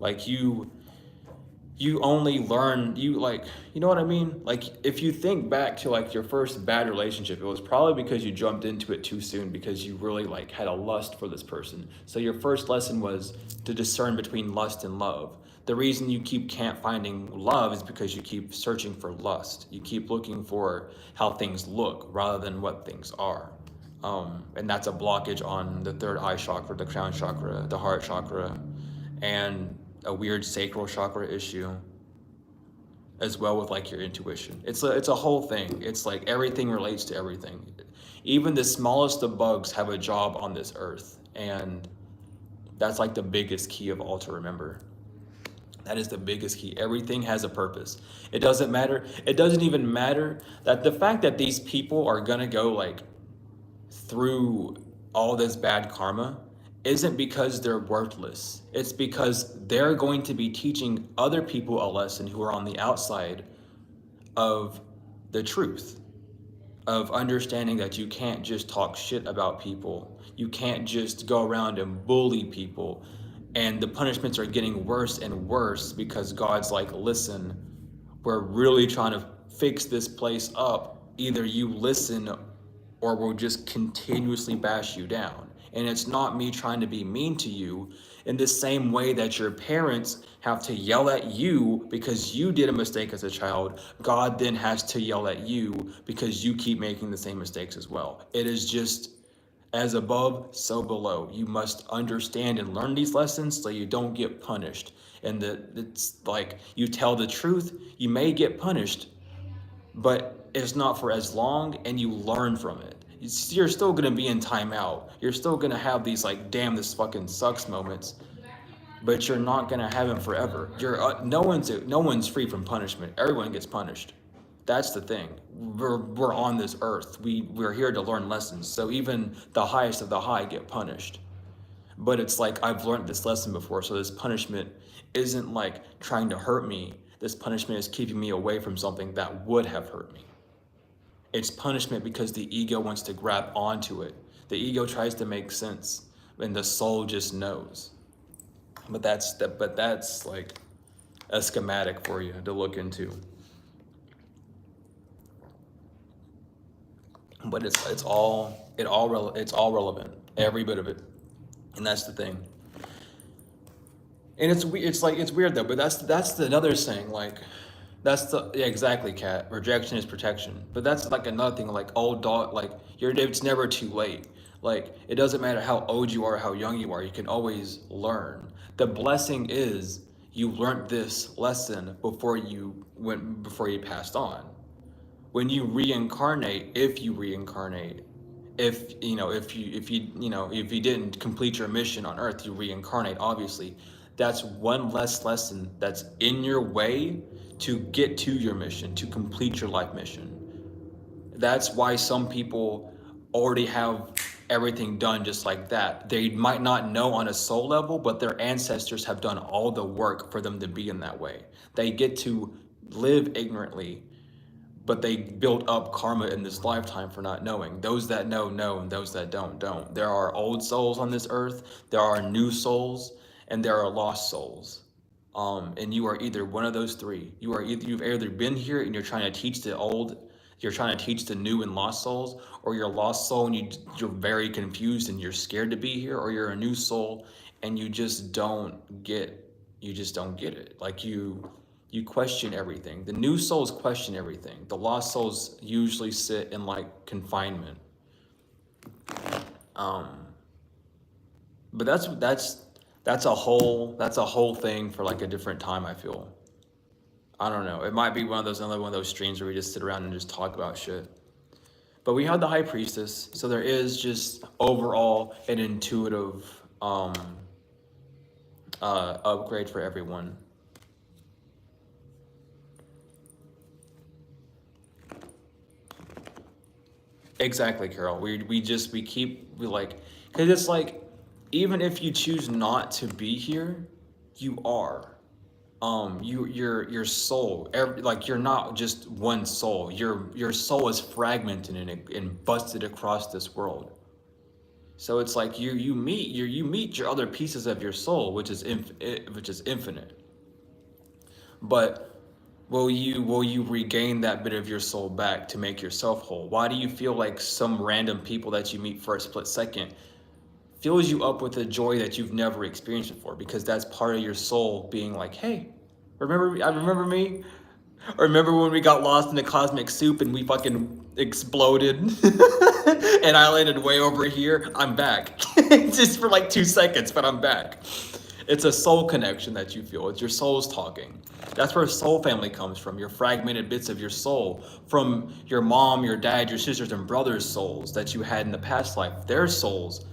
B: Like you only learn, you know what I mean? Like if you think back to like your first bad relationship, it was probably because you jumped into it too soon because you really like had a lust for this person. So your first lesson was to discern between lust and love. The reason you can't finding love is because you keep searching for lust. You keep looking for how things look rather than what things are. And that's a blockage on the third eye chakra, the crown chakra, the heart chakra, and a weird sacral chakra issue, as well with like your intuition. It's a whole thing. It's like everything relates to everything. Even the smallest of bugs have a job on this earth, and that's like the biggest key of all to remember. That is the biggest key. Everything has a purpose. It doesn't matter. It doesn't even matter that the fact that these people are gonna go like through all this bad karma isn't because they're worthless. It's because they're going to be teaching other people a lesson who are on the outside of the truth, of understanding that you can't just talk shit about people. You can't just go around and bully people. And the punishments are getting worse and worse because God's like, listen, we're really trying to fix this place up. Either you listen or we'll just continuously bash you down. And it's not me trying to be mean to you in the same way that your parents have to yell at you because you did a mistake as a child. God then has to yell at you because you keep making the same mistakes as well. It is just as above, so below. You must understand and learn these lessons so you don't get punished. And it's like you tell the truth, you may get punished, but it's not for as long, and you learn from it. You're still gonna be in timeout. You're still gonna have these like, damn, this fucking sucks moments, but you're not gonna have them forever. No one's free from punishment. Everyone gets punished. That's the thing. We're on this earth. We're here to learn lessons. So even the highest of the high get punished. But it's like, I've learned this lesson before, so this punishment isn't like trying to hurt me. This punishment is keeping me away from something that would have hurt me. It's punishment because the ego wants to grab onto it. The ego tries to make sense, and the soul just knows. But that's like a schematic for you to look into. But it's all relevant, every bit of it, and that's the thing. And it's weird though. But that's another saying. Like, yeah, exactly, Kat. Rejection is protection. But that's like another thing. Like old dog. Like it's never too late. Like it doesn't matter how old you are, how young you are. You can always learn. The blessing is you learned this lesson before you passed on. When you reincarnate, if you didn't complete your mission on Earth, you reincarnate, obviously. That's one less lesson that's in your way to get to your mission, to complete your life mission. That's why some people already have everything done just like that. They might not know on a soul level, but their ancestors have done all the work for them to be in that way. They get to live ignorantly, but they built up karma in this lifetime for not knowing. Those that know, know, and those that don't, don't. There are old souls on this earth, there are new souls, and there are lost souls. And you are either one of those three. You've either been here and you're trying to teach the old, you're trying to teach the new and lost souls, or you're a lost soul and you're very confused and you're scared to be here, or you're a new soul and you just don't get it. Like you question everything. The new souls question everything. The lost souls usually sit in like confinement. But that's a whole thing for like a different time, I feel. I don't know. It might be another one of those streams where we just sit around and just talk about shit. But we have the High Priestess, so there is just overall an intuitive upgrade for everyone. Exactly, Carol. We keep like, because it's like, even if you choose not to be here, you are. Your soul, like you're not just one soul. Your soul is fragmented and busted across this world. So it's like you meet your other pieces of your soul, which is infinite. But will you regain that bit of your soul back to make yourself whole? Why do you feel like some random people that you meet for a split second fills you up with a joy that you've never experienced before? Because that's part of your soul being like, hey, remember me? Or remember when we got lost in the cosmic soup and we fucking exploded and I landed way over here? I'm back. Just for like 2 seconds, but I'm back. It's a soul connection that you feel. It's your soul's talking. That's where soul family comes from, your fragmented bits of your soul, from your mom, your dad, your sisters and brothers' souls that you had in the past life. Their souls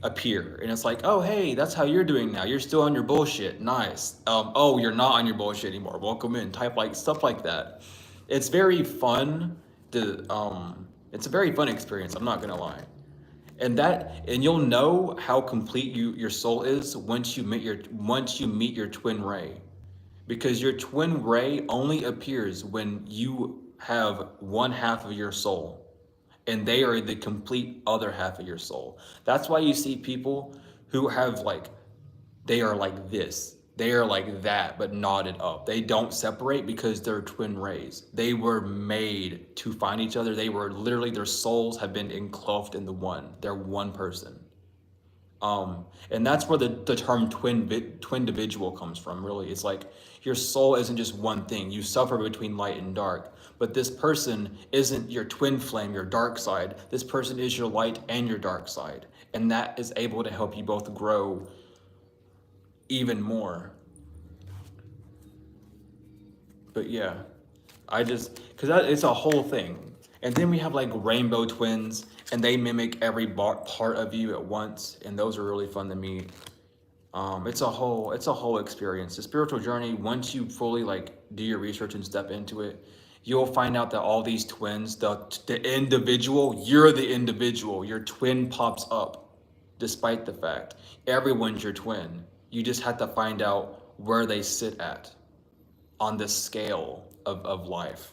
B: appear, and it's like, oh, hey, that's how you're doing now. You're still on your bullshit. Nice. Oh, you're not on your bullshit anymore. Welcome in. Type like stuff like that. It's very fun. It's a very fun experience. I'm not gonna lie. And you'll know how complete your soul is once you meet your twin ray. Because your twin ray only appears when you have one half of your soul and they are the complete other half of your soul. That's why you see people who have like, they are like this, they are like that, but knotted up. They don't separate because they're twin rays. They were made to find each other. They were literally, their souls have been enclosed in the one. They're one person. And that's where the term twin individual comes from, really. It's like your soul isn't just one thing. You suffer between light and dark, but this person isn't your twin flame, your dark side. This person is your light and your dark side. And that is able to help you both grow even more. But yeah, because it's a whole thing. And then we have like rainbow twins, and they mimic every part of you at once, and those are really fun to meet. It's a whole experience. The spiritual journey, once you fully like do your research and step into it, you'll find out that all these twins, the individual, you're the individual. Your twin pops up, despite the fact everyone's your twin. You just have to find out where they sit at on the scale of life.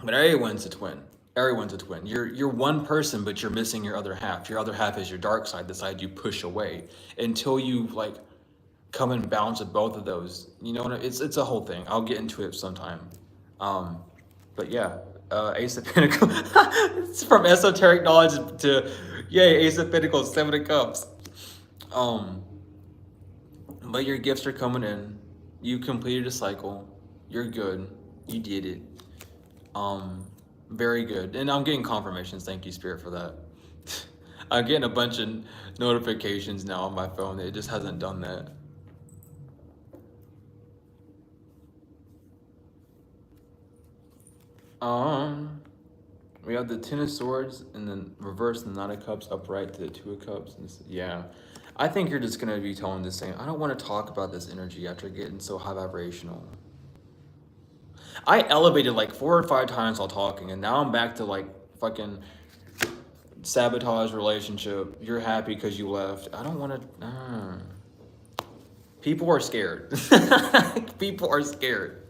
B: But everyone's a twin. Everyone's a twin. You're one person, but you're missing your other half. Your other half is your dark side, the side you push away, until you like come and balance with both of those. You know, it's a whole thing. I'll get into it sometime. But yeah, Ace of Pentacles. It's from esoteric knowledge to yay, Ace of Pentacles, 7 of Cups. But your gifts are coming in. You completed a cycle. You're good. You did it. Very good. And I'm getting confirmations. Thank you, Spirit, for that. I'm getting a bunch of notifications now on my phone. It just hasn't done that. We have the 10 of Swords and then reverse the 9 of Cups upright to the 2 of Cups. Yeah. I think you're just going to be telling this thing, I don't want to talk about this energy after getting so high vibrational. I elevated like 4 or 5 times while talking, and now I'm back to like fucking sabotage relationship. You're happy because you left. I don't want to. People are scared. People are scared.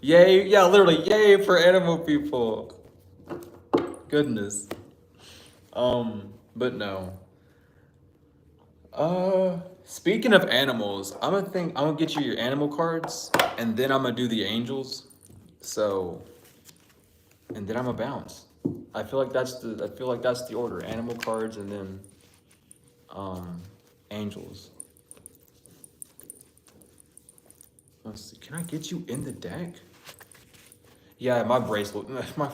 B: Yay, yeah, literally, yay for animal people. Goodness. But no. Speaking of animals, I'm gonna get you your animal cards, and then I'm gonna do the angels. So, and then I'm gonna bounce. I feel like that's the order. Animal cards and then angels. Let's see. Can I get you in the deck? Yeah, my bracelet,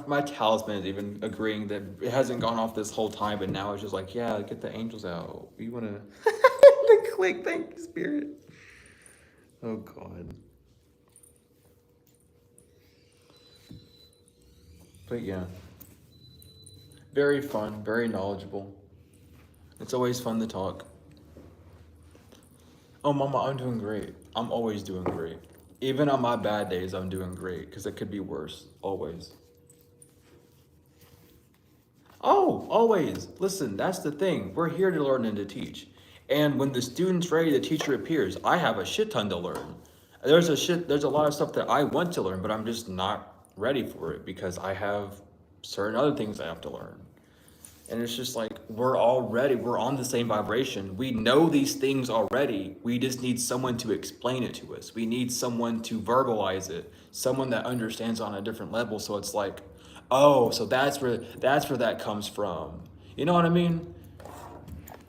B: my talisman is even agreeing that it hasn't gone off this whole time, but now it's just like, yeah, get the angels out. You wanna click, thank you, spirit. Oh god. But yeah. Very fun, very knowledgeable. It's always fun to talk. Oh, Mama, I'm doing great. I'm always doing great. Even on my bad days, I'm doing great because it could be worse. Always. Oh, always. Listen, that's the thing. We're here to learn and to teach. And when the student's ready, the teacher appears. I have a shit ton to learn. There's a lot of stuff that I want to learn, but I'm just not ready for it because I have certain other things I have to learn. And it's just like, we're on the same vibration. We know these things already. We just need someone to explain it to us. We need someone to verbalize it, someone that understands on a different level. So it's like, oh, so that's where that comes from. You know what I mean?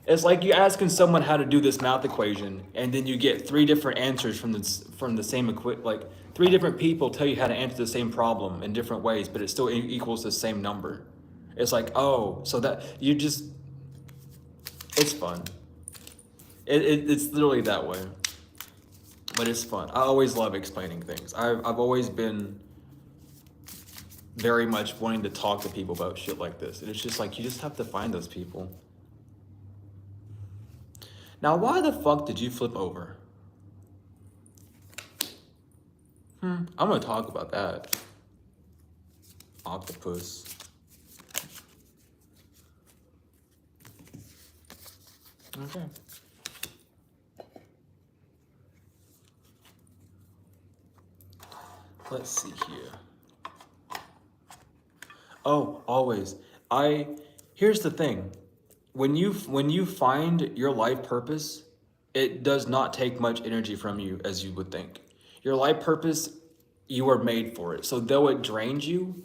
B: It's like you asking someone how to do this math equation, and then you get three different answers from the same like three different people tell you how to answer the same problem in different ways, but it still equals the same number. It's like, oh, so that you just, it's fun. It's literally that way, but it's fun. I always love explaining things. I've always been very much wanting to talk to people about shit like this, and it's just like you just have to find those people. Now, why the fuck did you flip over? I'm gonna talk about that. Octopus. Okay. Let's see here. Oh, always. Here's the thing. When you find your life purpose, it does not take much energy from you as you would think. Your life purpose, you are made for it. So though it drains you,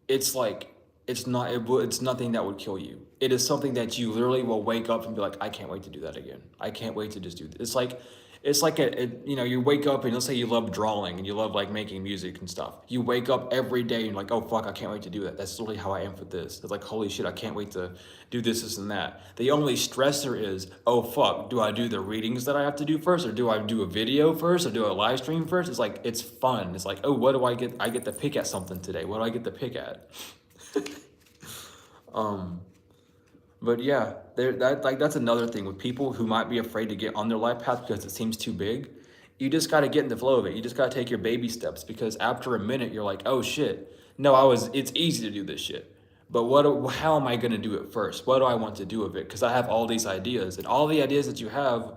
B: it's like it's nothing that would kill you. It is something that you literally will wake up and be like, I can't wait to do that again. I can't wait to just do this. It's like you wake up and let's say you love drawing and you love like making music and stuff. You wake up every day and you're like, oh fuck, I can't wait to do that. That's literally how I am for this. It's like, holy shit, I can't wait to do this and that. The only stressor is, oh fuck, do I do the readings that I have to do first, or do I do a video first, or do a live stream first? It's like, it's fun. It's like, oh, what do I get? I get to pick at something today. What do I get to pick at? But yeah, that's another thing with people who might be afraid to get on their life path because it seems too big. You just got to get in the flow of it. You just got to take your baby steps, because after a minute you're like, oh shit, no, it's easy to do this shit. But how am I going to do it first? What do I want to do with it? Because I have all these ideas, and all the ideas that you have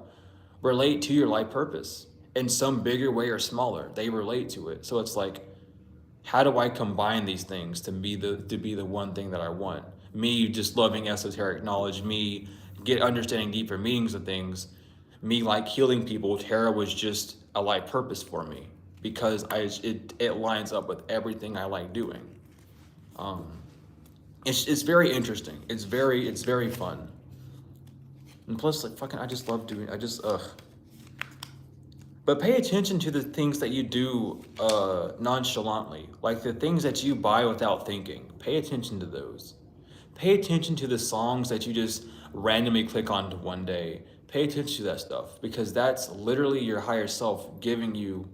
B: relate to your life purpose in some bigger way or smaller. They relate to it. So it's like, how do I combine these things to be the one thing that I want? Me just loving esoteric knowledge, me understanding deeper meanings of things, me like healing people. Tarot was just a life purpose for me because it lines up with everything I like doing. It's very interesting. It's very fun. And plus, like, fucking, I just love doing. But pay attention to the things that you do nonchalantly, like the things that you buy without thinking. Pay attention to those. Pay attention to the songs that you just randomly click on one day. Pay attention to that stuff, because that's literally your higher self giving you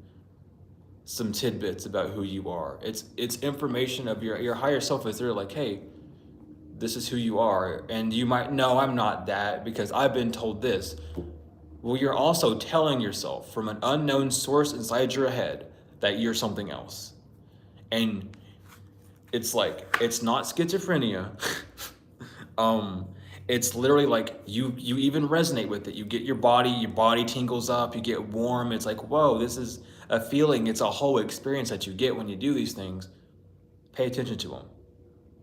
B: some tidbits about who you are. It's information of your higher self is there, like, hey, this is who you are. And you might, no, I'm not that because I've been told this. Well, you're also telling yourself from an unknown source inside your head that you're something else. And it's like, it's not schizophrenia. It's literally like you even resonate with it. You get your body tingles up, you get warm. It's like, whoa, this is a feeling. It's a whole experience that you get when you do these things. Pay attention to them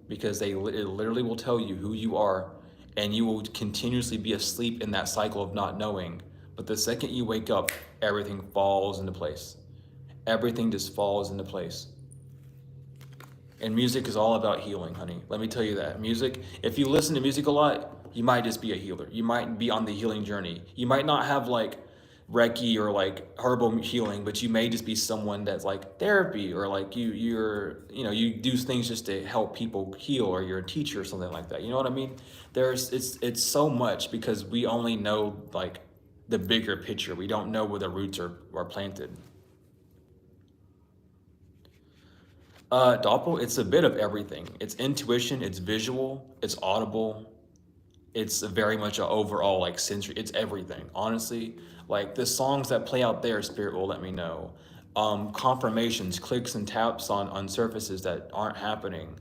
B: because it literally will tell you who you are, and you will continuously be asleep in that cycle of not knowing. But the second you wake up, everything falls into place. Everything just falls into place. And music is all about healing, honey. Let me tell you that. Music, if you listen to music a lot, you might just be a healer. You might be on the healing journey. You might not have like Reiki or like herbal healing, but you may just be someone that's like therapy, or like you do things just to help people heal, or you're a teacher or something like that. You know what I mean? It's so much because we only know like the bigger picture. We don't know where the roots are planted. Doppel, it's a bit of everything. It's intuition, it's visual, it's audible, it's very much an overall like sensory. It's everything, honestly. Like the songs that play out there, Spirit will let me know. Confirmations, clicks and taps on surfaces that aren't happening.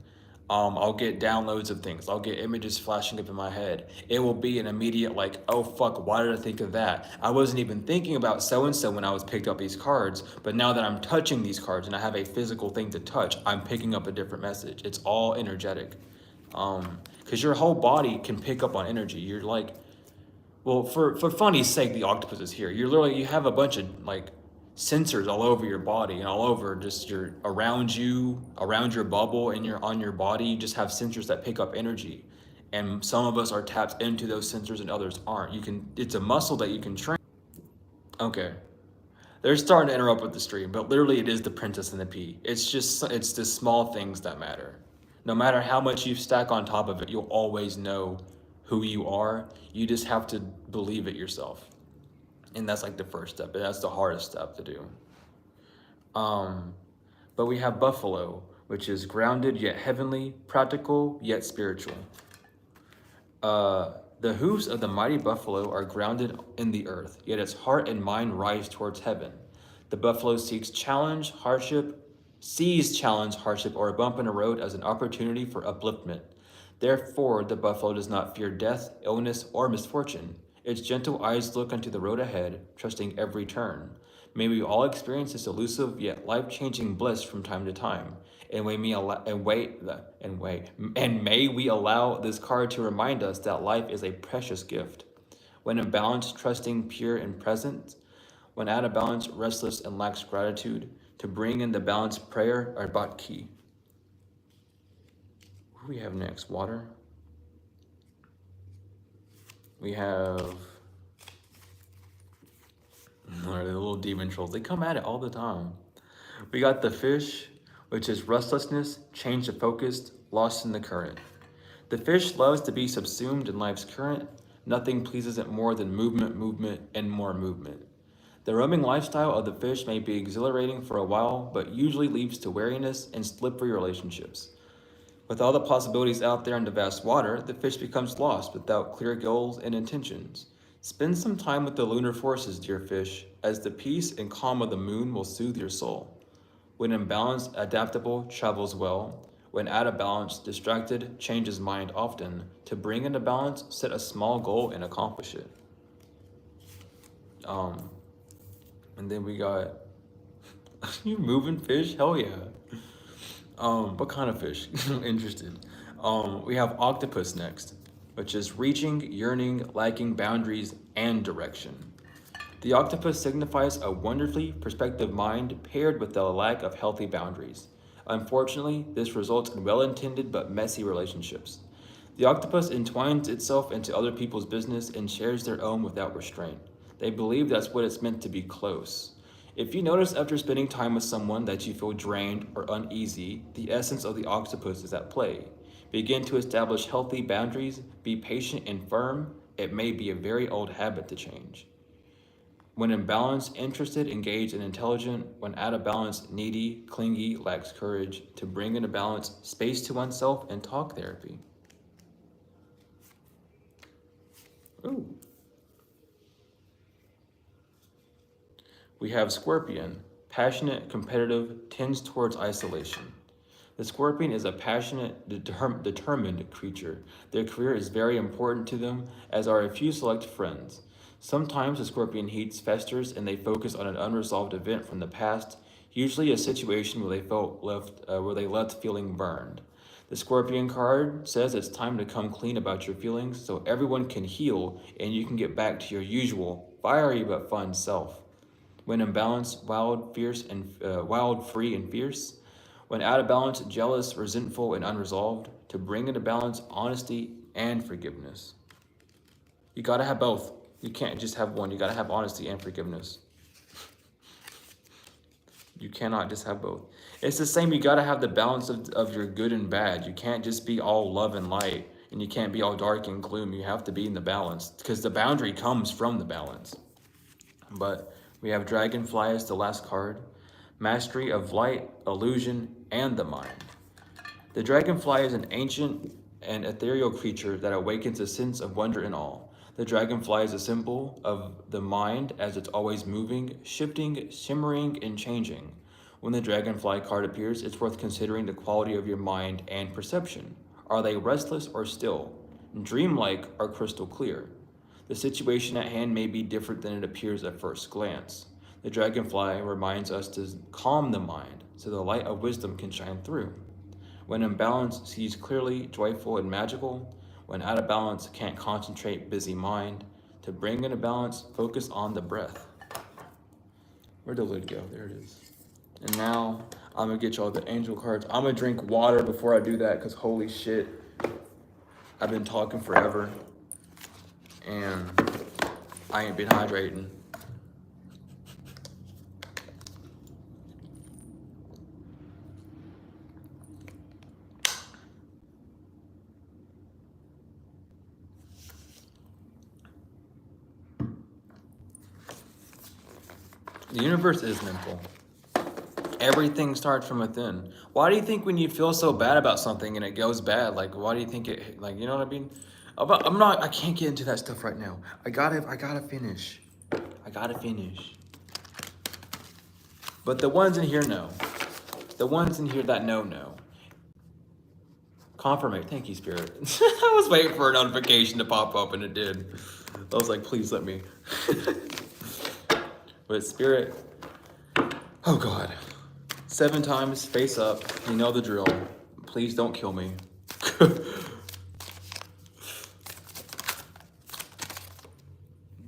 B: I'll get downloads of things. I'll get images flashing up in my head. It will be an immediate like, oh fuck, why did I think of that? I wasn't even thinking about so and so when I was picked up these cards, but now that I'm touching these cards and I have a physical thing to touch, I'm picking up a different message. It's all energetic. Because your whole body can pick up on energy. You're like, well, for funny's sake, the octopus is here. You have a bunch of like sensors all over your body and all over just around your bubble, and on your body. You just have sensors that pick up energy, and some of us are tapped into those sensors and others aren't. It's a muscle that you can train. Okay, they're starting to interrupt with the stream, but literally it is the princess and the pea. It's the small things that matter. No matter how much you stack on top of it, you'll always know who you are. You just have to believe it yourself. And that's like the first step, and that's the hardest step to do. But we have buffalo, which is grounded yet heavenly, practical yet spiritual. The hooves of the mighty buffalo are grounded in the earth, yet its heart and mind rise towards heaven. The buffalo sees challenge, hardship, or a bump in the road as an opportunity for upliftment. Therefore, the buffalo does not fear death, illness, or misfortune. Its gentle eyes look into the road ahead, trusting every turn. May we all experience this elusive yet life-changing bliss from time to time, and may we allow this card to remind us that life is a precious gift. When in balance, trusting, pure, and present. When out of balance, restless, and lacks gratitude. To bring in the balance, prayer are bot key. Who do we have next? Water. We have the little demon trolls. They come at it all the time. We got the fish, which is restlessness, change of focus, lost in the current. The fish loves to be subsumed in life's current. Nothing pleases it more than movement, and more movement. The roaming lifestyle of the fish may be exhilarating for a while, but usually leads to weariness and slippery relationships. With all the possibilities out there in the vast water, the fish becomes lost without clear goals and intentions. Spend some time with the lunar forces, dear fish, as the peace and calm of the moon will soothe your soul. When in balance, adaptable, travels well. When out of balance, distracted, changes mind often. To bring into balance, set a small goal and accomplish it. And then we got, you moving fish? Hell yeah. What kind of fish? Interested. We have octopus next, which is reaching, yearning, lacking boundaries and direction. The octopus signifies a wonderfully perspective mind paired with the lack of healthy boundaries. Unfortunately, this results in well-intended but messy relationships. The octopus entwines itself into other people's business and shares their own without restraint. They believe that's what it's meant to be close. If you notice after spending time with someone that you feel drained or uneasy, the essence of the octopus is at play. Begin to establish healthy boundaries, be patient and firm. It may be a very old habit to change. When in balance, interested, engaged, and intelligent. When out of balance, needy, clingy, lacks courage. To bring into balance, space to oneself and talk therapy. Ooh. We have Scorpion, passionate, competitive, tends towards isolation. The scorpion is a passionate, determined creature. Their career is very important to them, as are a few select friends. Sometimes the scorpion heats, festers, and they focus on an unresolved event from the past, usually a situation where they left feeling burned. The Scorpion card says it's time to come clean about your feelings so everyone can heal and you can get back to your usual fiery but fun self. When in balance, wild, free, and fierce. When out of balance, jealous, resentful, and unresolved. To bring into balance honesty and forgiveness. You gotta have both. You can't just have one. You gotta have honesty and forgiveness. You cannot just have both. It's the same, you gotta have the balance of your good and bad. You can't just be all love and light, and you can't be all dark and gloom. You have to be in the balance, because the boundary comes from the balance. But we have Dragonfly as the last card. Mastery of light, illusion, and the mind. The dragonfly is an ancient and ethereal creature that awakens a sense of wonder and awe. The dragonfly is a symbol of the mind as it's always moving, shifting, shimmering, and changing. When the dragonfly card appears, it's worth considering the quality of your mind and perception. Are they restless or still? Dreamlike or crystal clear? The situation at hand may be different than it appears at first glance. The dragonfly reminds us to calm the mind so the light of wisdom can shine through. When in balance, sees clearly, joyful, and magical. When out of balance, can't concentrate, busy mind. To bring into balance, focus on the breath. Where'd the lid go? There it is. And now, I'm gonna get y'all the angel cards. I'm gonna drink water before I do that, because holy shit, I've been talking forever, and I ain't been hydrating. The universe is mental. Everything starts from within. Why do you think when you feel so bad about something and it goes bad, like why do you think it, like, you know what I mean? I can't get into that stuff right now. I gotta finish. I gotta finish. But the ones in here know. The ones in here that know. Confirmation, thank you, Spirit. I was waiting for a notification to pop up and it did. I was like, please let me. But Spirit, oh God. 7 times, face up, you know the drill. Please don't kill me.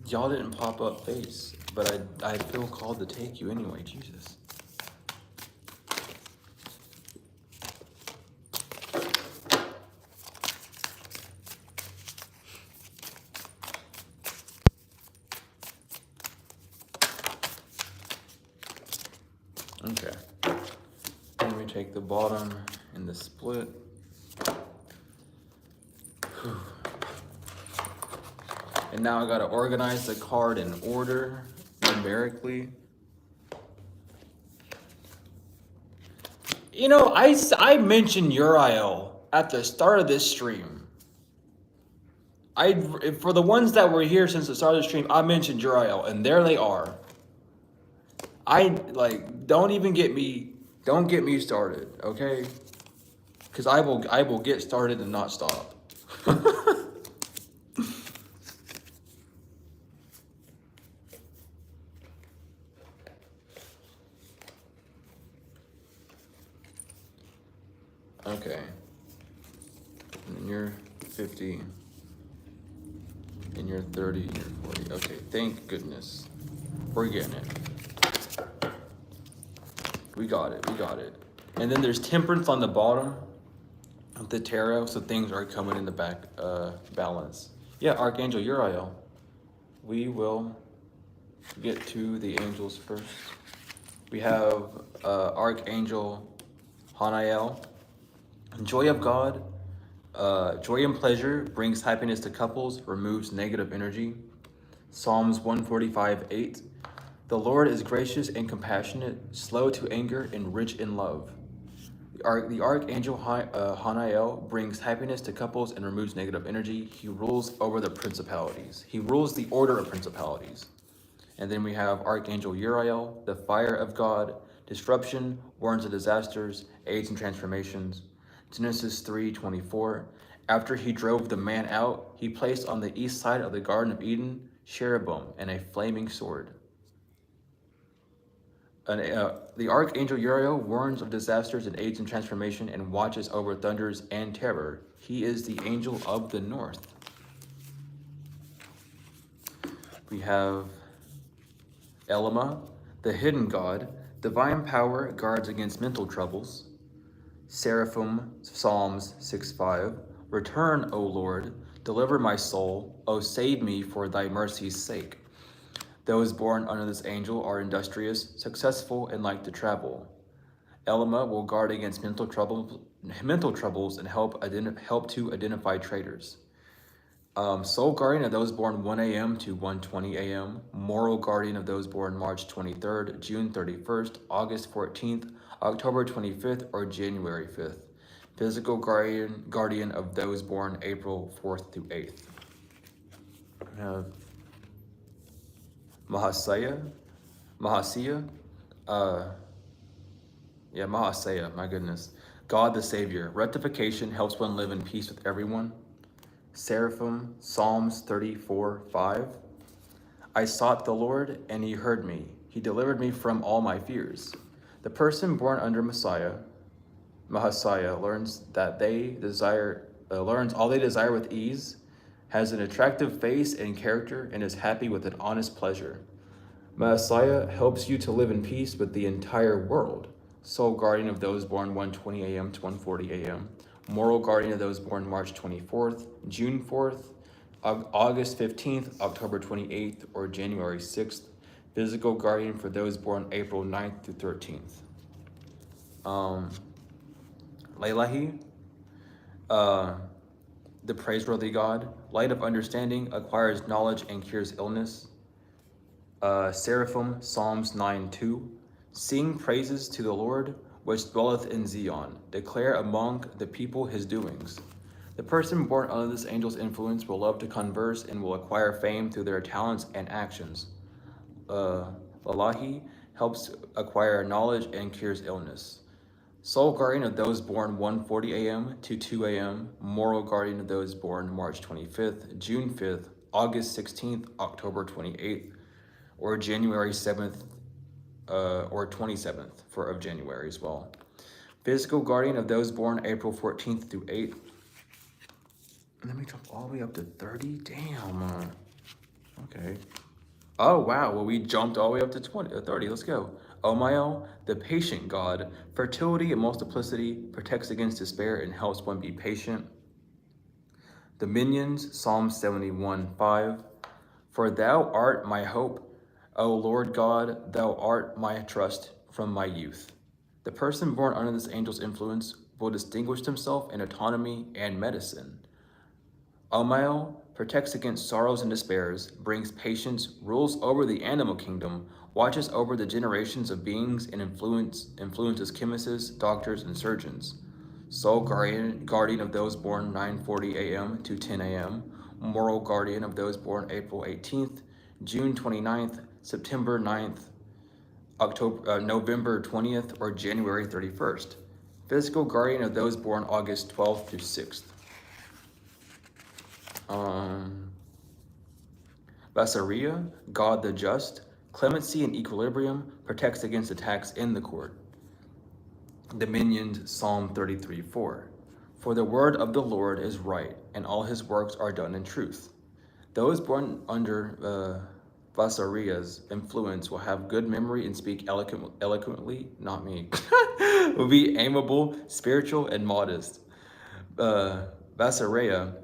B: Y'all didn't pop up face, but I feel called to take you anyway, Jesus. Okay. Let me take the bottom and the split. Whew. And now I gotta organize the card in order, numerically. You know, I mentioned Uriel at the start of this stream. For the ones that were here since the start of the stream, I mentioned Uriel, and there they are. Don't get me started, okay? Because I will get started and not stop. Okay. And you're 50. And you're 30, and you're 40. Okay, thank goodness. We're getting it. We got it. And then there's temperance on the bottom of the tarot, so things are coming in the back balance. Yeah, Archangel Uriel. We will get to the angels first. We have Archangel Hanael. Joy of God. Joy and pleasure brings happiness to couples, removes negative energy. Psalms 145:8. The Lord is gracious and compassionate, slow to anger and rich in love. The Archangel Hanael brings happiness to couples and removes negative energy. He rules over the principalities. He rules the order of principalities. And then we have Archangel Uriel, the fire of God, disruption, warns of disasters, Aids and Transformations. Genesis 3:24. After he drove the man out, he placed on the east side of the Garden of Eden cherubim and a flaming sword. The Archangel Uriel warns of disasters and aids in transformation and watches over thunders and terror. He is the angel of the north. We have Elima, the hidden god. Divine power guards against mental troubles. Seraphim, Psalms 6:5. Return, O Lord, deliver my soul. O save me for thy mercy's sake. Those born under this angel are industrious, successful, and like to travel. Elima will guard against mental troubles and help to identify traitors. Soul guardian of those born 1 a.m. to 1:20 a.m. Moral guardian of those born March 23rd, June 31st, August 14th, October 25th, or January 5th. Physical guardian of those born April 4th through 8th. We have Mahasaya, my goodness. God the Savior. Rectification helps one live in peace with everyone. Seraphim, Psalms 34:5. I sought the Lord, and he heard me. He delivered me from all my fears. The person born under Mahasaya, learns all they desire with ease, has an attractive face and character, and is happy with an honest pleasure. Mahasaya helps you to live in peace with the entire world. Soul guardian of those born 1:20 a.m. to 1:40 a.m. Moral guardian of those born March 24th, June 4th, August 15th, October 28th, or January 6th. Physical guardian for those born April 9th through 13th. Leilahi, the praiseworthy God. Light of understanding acquires knowledge and cures illness. Seraphim, Psalms 9:2. Sing praises to the Lord, which dwelleth in Zion. Declare among the people his doings. The person born under this angel's influence will love to converse and will acquire fame through their talents and actions. Lalahi helps acquire knowledge and cures illness. Soul guardian of those born 1:40 a.m. to 2 a.m. Moral guardian of those born March 25th, June 5th, August 16th, October 28th, or January 7th, or 27th of January as well. Physical guardian of those born April 14th through 8th. Let me jump all the way up to 30. Damn. Okay. Oh, wow. Well, we jumped all the way up to 30. Let's go. Omael, the patient god. Fertility and multiplicity, protects against despair and helps one be patient. Dominions, Psalm 71:5. For thou art my hope, O Lord God, thou art my trust from my youth. The person born under this angel's influence will distinguish himself in autonomy and medicine. Omael protects against sorrows and despairs, brings patience, rules over the animal kingdom, watches over the generations of beings, and influences chemists, doctors, and surgeons. Soul guardian of those born 9:40 a.m. to 10 a.m. Moral guardian of those born April 18th, June 29th, September 9th, November 20th, or January 31st. Physical guardian of those born August 12th through 6th. Vasaria, God the just. Clemency and equilibrium, protects against attacks in the court. Dominions, Psalm 33:4. For the word of the Lord is right, and all his works are done in truth. Those born under Vasaria's influence will have good memory and speak eloquently, not me, will be amiable, spiritual, and modest. Vasaria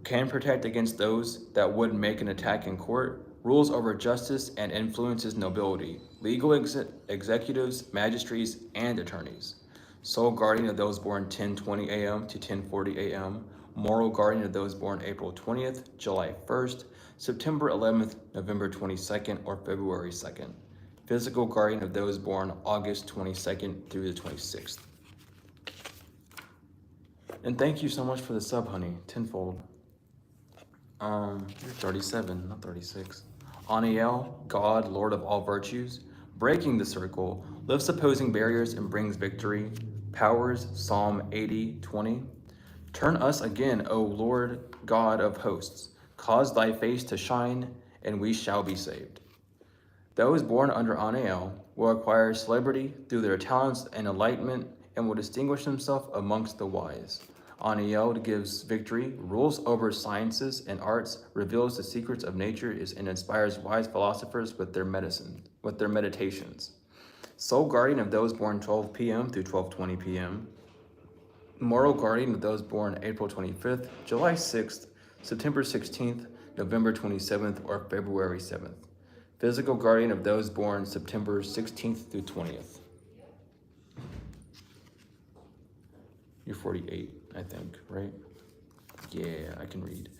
B: can protect against those that would make an attack in court, rules over justice, and influences nobility, legal executives, magistrates, and attorneys. Soul guardian of those born 10:20 a.m. to 10:40 a.m. Moral guardian of those born April 20th, July 1st, September 11th, November 22nd, or February 2nd. Physical guardian of those born August 22nd through the 26th. And thank you so much for the sub, honey, tenfold. You're 37, not 36. Aniel, God, Lord of all virtues, breaking the circle, lifts opposing barriers and brings victory. Powers, Psalm 80:20. Turn us again, O Lord God of hosts. Cause thy face to shine, and we shall be saved. Those born under Anael will acquire celebrity through their talents and enlightenment and will distinguish themselves amongst the wise. Anael gives victory, rules over sciences and arts, reveals the secrets of nature, and inspires wise philosophers with their meditations. Sole guardian of those born 12 p.m. through 12:20 p.m. Moral guardian of those born April 25th, July 6th, September 16th, November 27th, or February 7th. Physical guardian of those born September 16th through 20th. You're 48, I think, right? Yeah, I can read.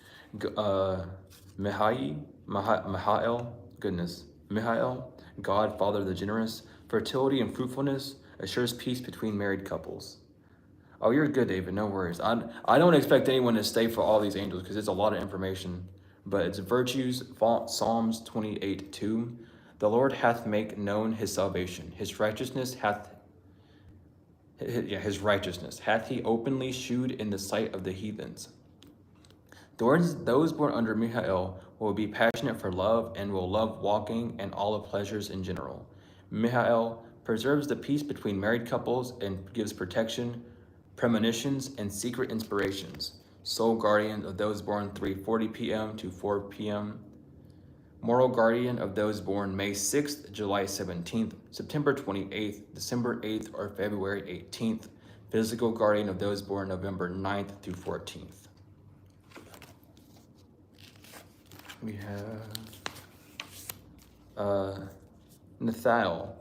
B: Mihael, God, Father the Generous, fertility and fruitfulness, assures peace between married couples. Oh, you're good, David, no worries. I don't expect anyone to stay for all these angels because it's a lot of information. But it's virtues, Psalms 28:2. The Lord hath made known his salvation. His righteousness hath he openly shewed in the sight of the heathens. Those born under Mihael will be passionate for love and will love walking and all the pleasures in general. Mihael preserves the peace between married couples and gives protection, premonitions, and secret inspirations. Sole guardian of those born 3:40 p.m. to 4 p.m. Moral guardian of those born May 6th, July 17th, September 28th, December 8th, or February 18th. Physical guardian of those born November 9th through 14th. We have Nethiel,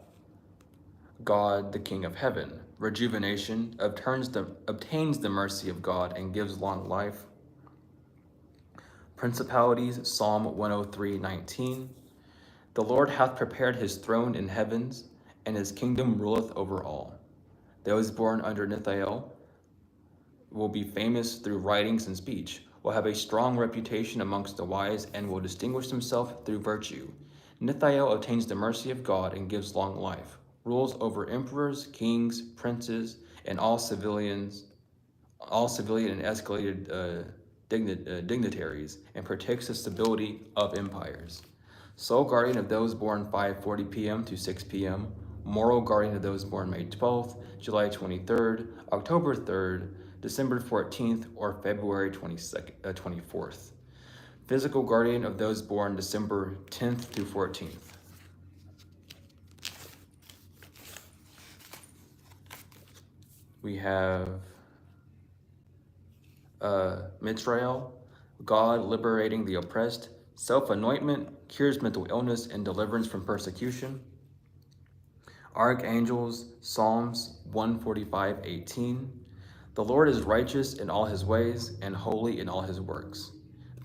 B: God, the King of Heaven. Rejuvenation, obtains the mercy of God and gives long life. Principalities, Psalm 103:19. The Lord hath prepared his throne in heavens, and his kingdom ruleth over all. Those born under Nethiel will be famous through writings and speech, will have a strong reputation amongst the wise, and will distinguish themselves through virtue. Nethiel obtains the mercy of God and gives long life, rules over emperors, kings, princes, and all civilian and escalated dignitaries, and protects the stability of empires. Sole guardian of those born 5:40 p.m. to 6 p.m. Moral guardian of those born May 12th, July 23rd, October 3rd, December 14th, or February 24th. Physical guardian of those born December 10th through 14th. We have Mitrael, God liberating the oppressed. Self-anointment cures mental illness and deliverance from persecution. Archangels, Psalms 145:18. The Lord is righteous in all his ways and holy in all his works.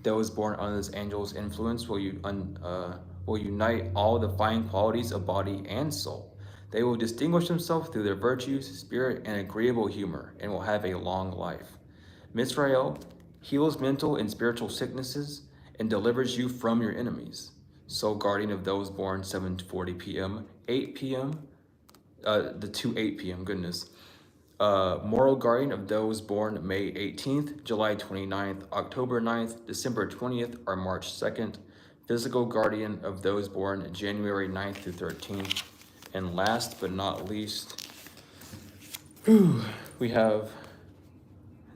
B: Those born under this angel's influence will unite all the fine qualities of body and soul. They will distinguish themselves through their virtues, spirit, and agreeable humor, and will have a long life. Mitrael heals mental and spiritual sicknesses and delivers you from your enemies. Sole guardian of those born 7:40 p.m., 8 p.m., to 8 p.m., goodness. Moral guardian of those born May 18th, July 29th, October 9th, December 20th, or March 2nd. Physical guardian of those born January 9th through 13th. And last but not least, we have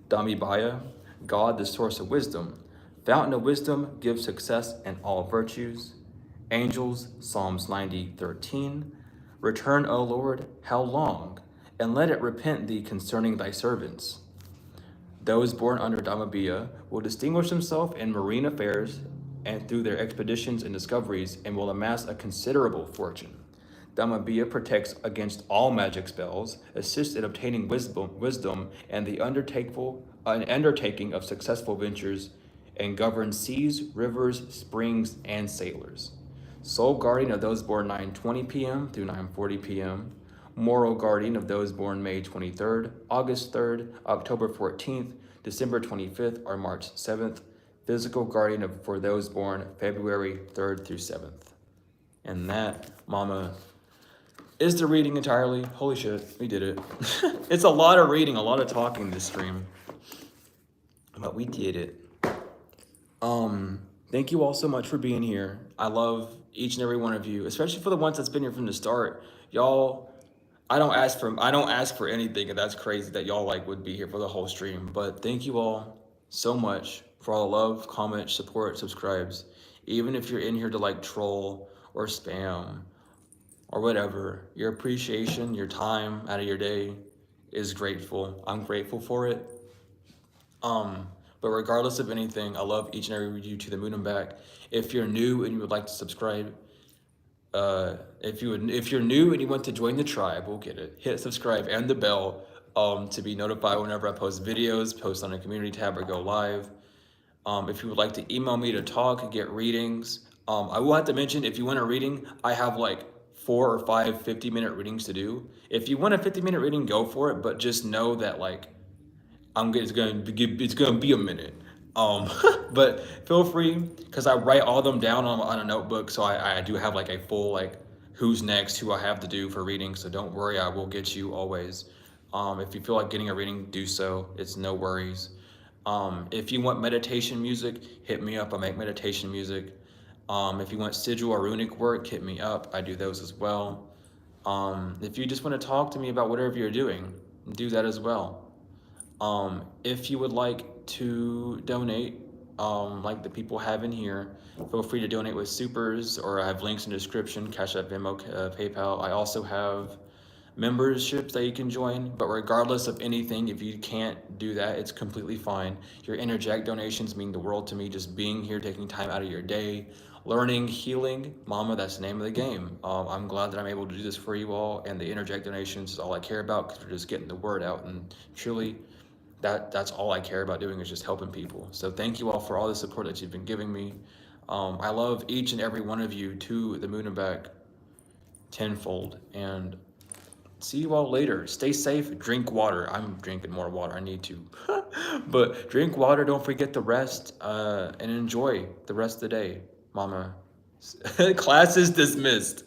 B: Damibaya, God, the source of wisdom. Fountain of wisdom, gives success and all virtues. Angels, Psalms 90:13. Return, O Lord, how long? And let it repent thee concerning thy servants. Those born under Damibaya will distinguish themselves in marine affairs and through their expeditions and discoveries, and will amass a considerable fortune. Damibaya protects against all magic spells, assists in obtaining wisdom and the undertaking of successful ventures, and governs seas, rivers, springs, and sailors. Sole guardian of those born 9:20 p.m. through 9:40 p.m. Moral guardian of those born May 23rd, August 3rd, October 14th, December 25th, or March 7th. Physical guardian for those born February 3rd through 7th. And that, Mama, is the reading entirely. Holy shit, we did it. It's a lot of reading, a lot of talking this stream. But we did it. Thank you all so much for being here. I love each and every one of you, especially for the ones that's been here from the start. Y'all, I don't ask for anything, and that's crazy that y'all like would be here for the whole stream. But thank you all so much for all the love, comments, support, subscribes. Even if you're in here to like troll or spam or whatever, your appreciation, your time out of your day is grateful. I'm grateful for it. But regardless of anything, I love each and every one of you to the moon and back. If you're new and you would like to subscribe, if you're new and you want to join the tribe, we'll get it. Hit subscribe and the bell to be notified whenever I post videos, post on a community tab, or go live. If you would like to email me to talk and get readings, I will have to mention, if you want a reading, I have like 4 or 5 50-minute readings to do. If you want a 50-minute reading, go for it, but just know that like it's gonna be a minute. But feel free, because I write all them down on a notebook, so I do have like a full like who's next, who I have to do for reading. So don't worry, I will get you always. If you feel like getting a reading, do so. It's no worries. If you want meditation music, hit me up. I make meditation music. If you want sigil or runic work, hit me up. I do those as well. If you just want to talk to me about whatever you're doing, do that as well. If you would like to donate, like the people have in here, feel free to donate with supers, or I have links in the description, Cash App, Venmo, PayPal. I also have memberships that you can join, but regardless of anything, if you can't do that, it's completely fine. Your interject donations mean the world to me. Just being here, taking time out of your day, learning, healing, mama, that's the name of the game. I'm glad that I'm able to do this for you all, and the interject donations is all I care about, because we're just getting the word out, and truly that's all I care about doing, is just helping people. So thank you all for all the support that you've been giving me. I love each and every one of you to the moon and back tenfold, and see you all later. Stay safe, drink water. I'm drinking more water, I need to. But drink water, don't forget to rest, and enjoy the rest of the day, mama. Class is dismissed.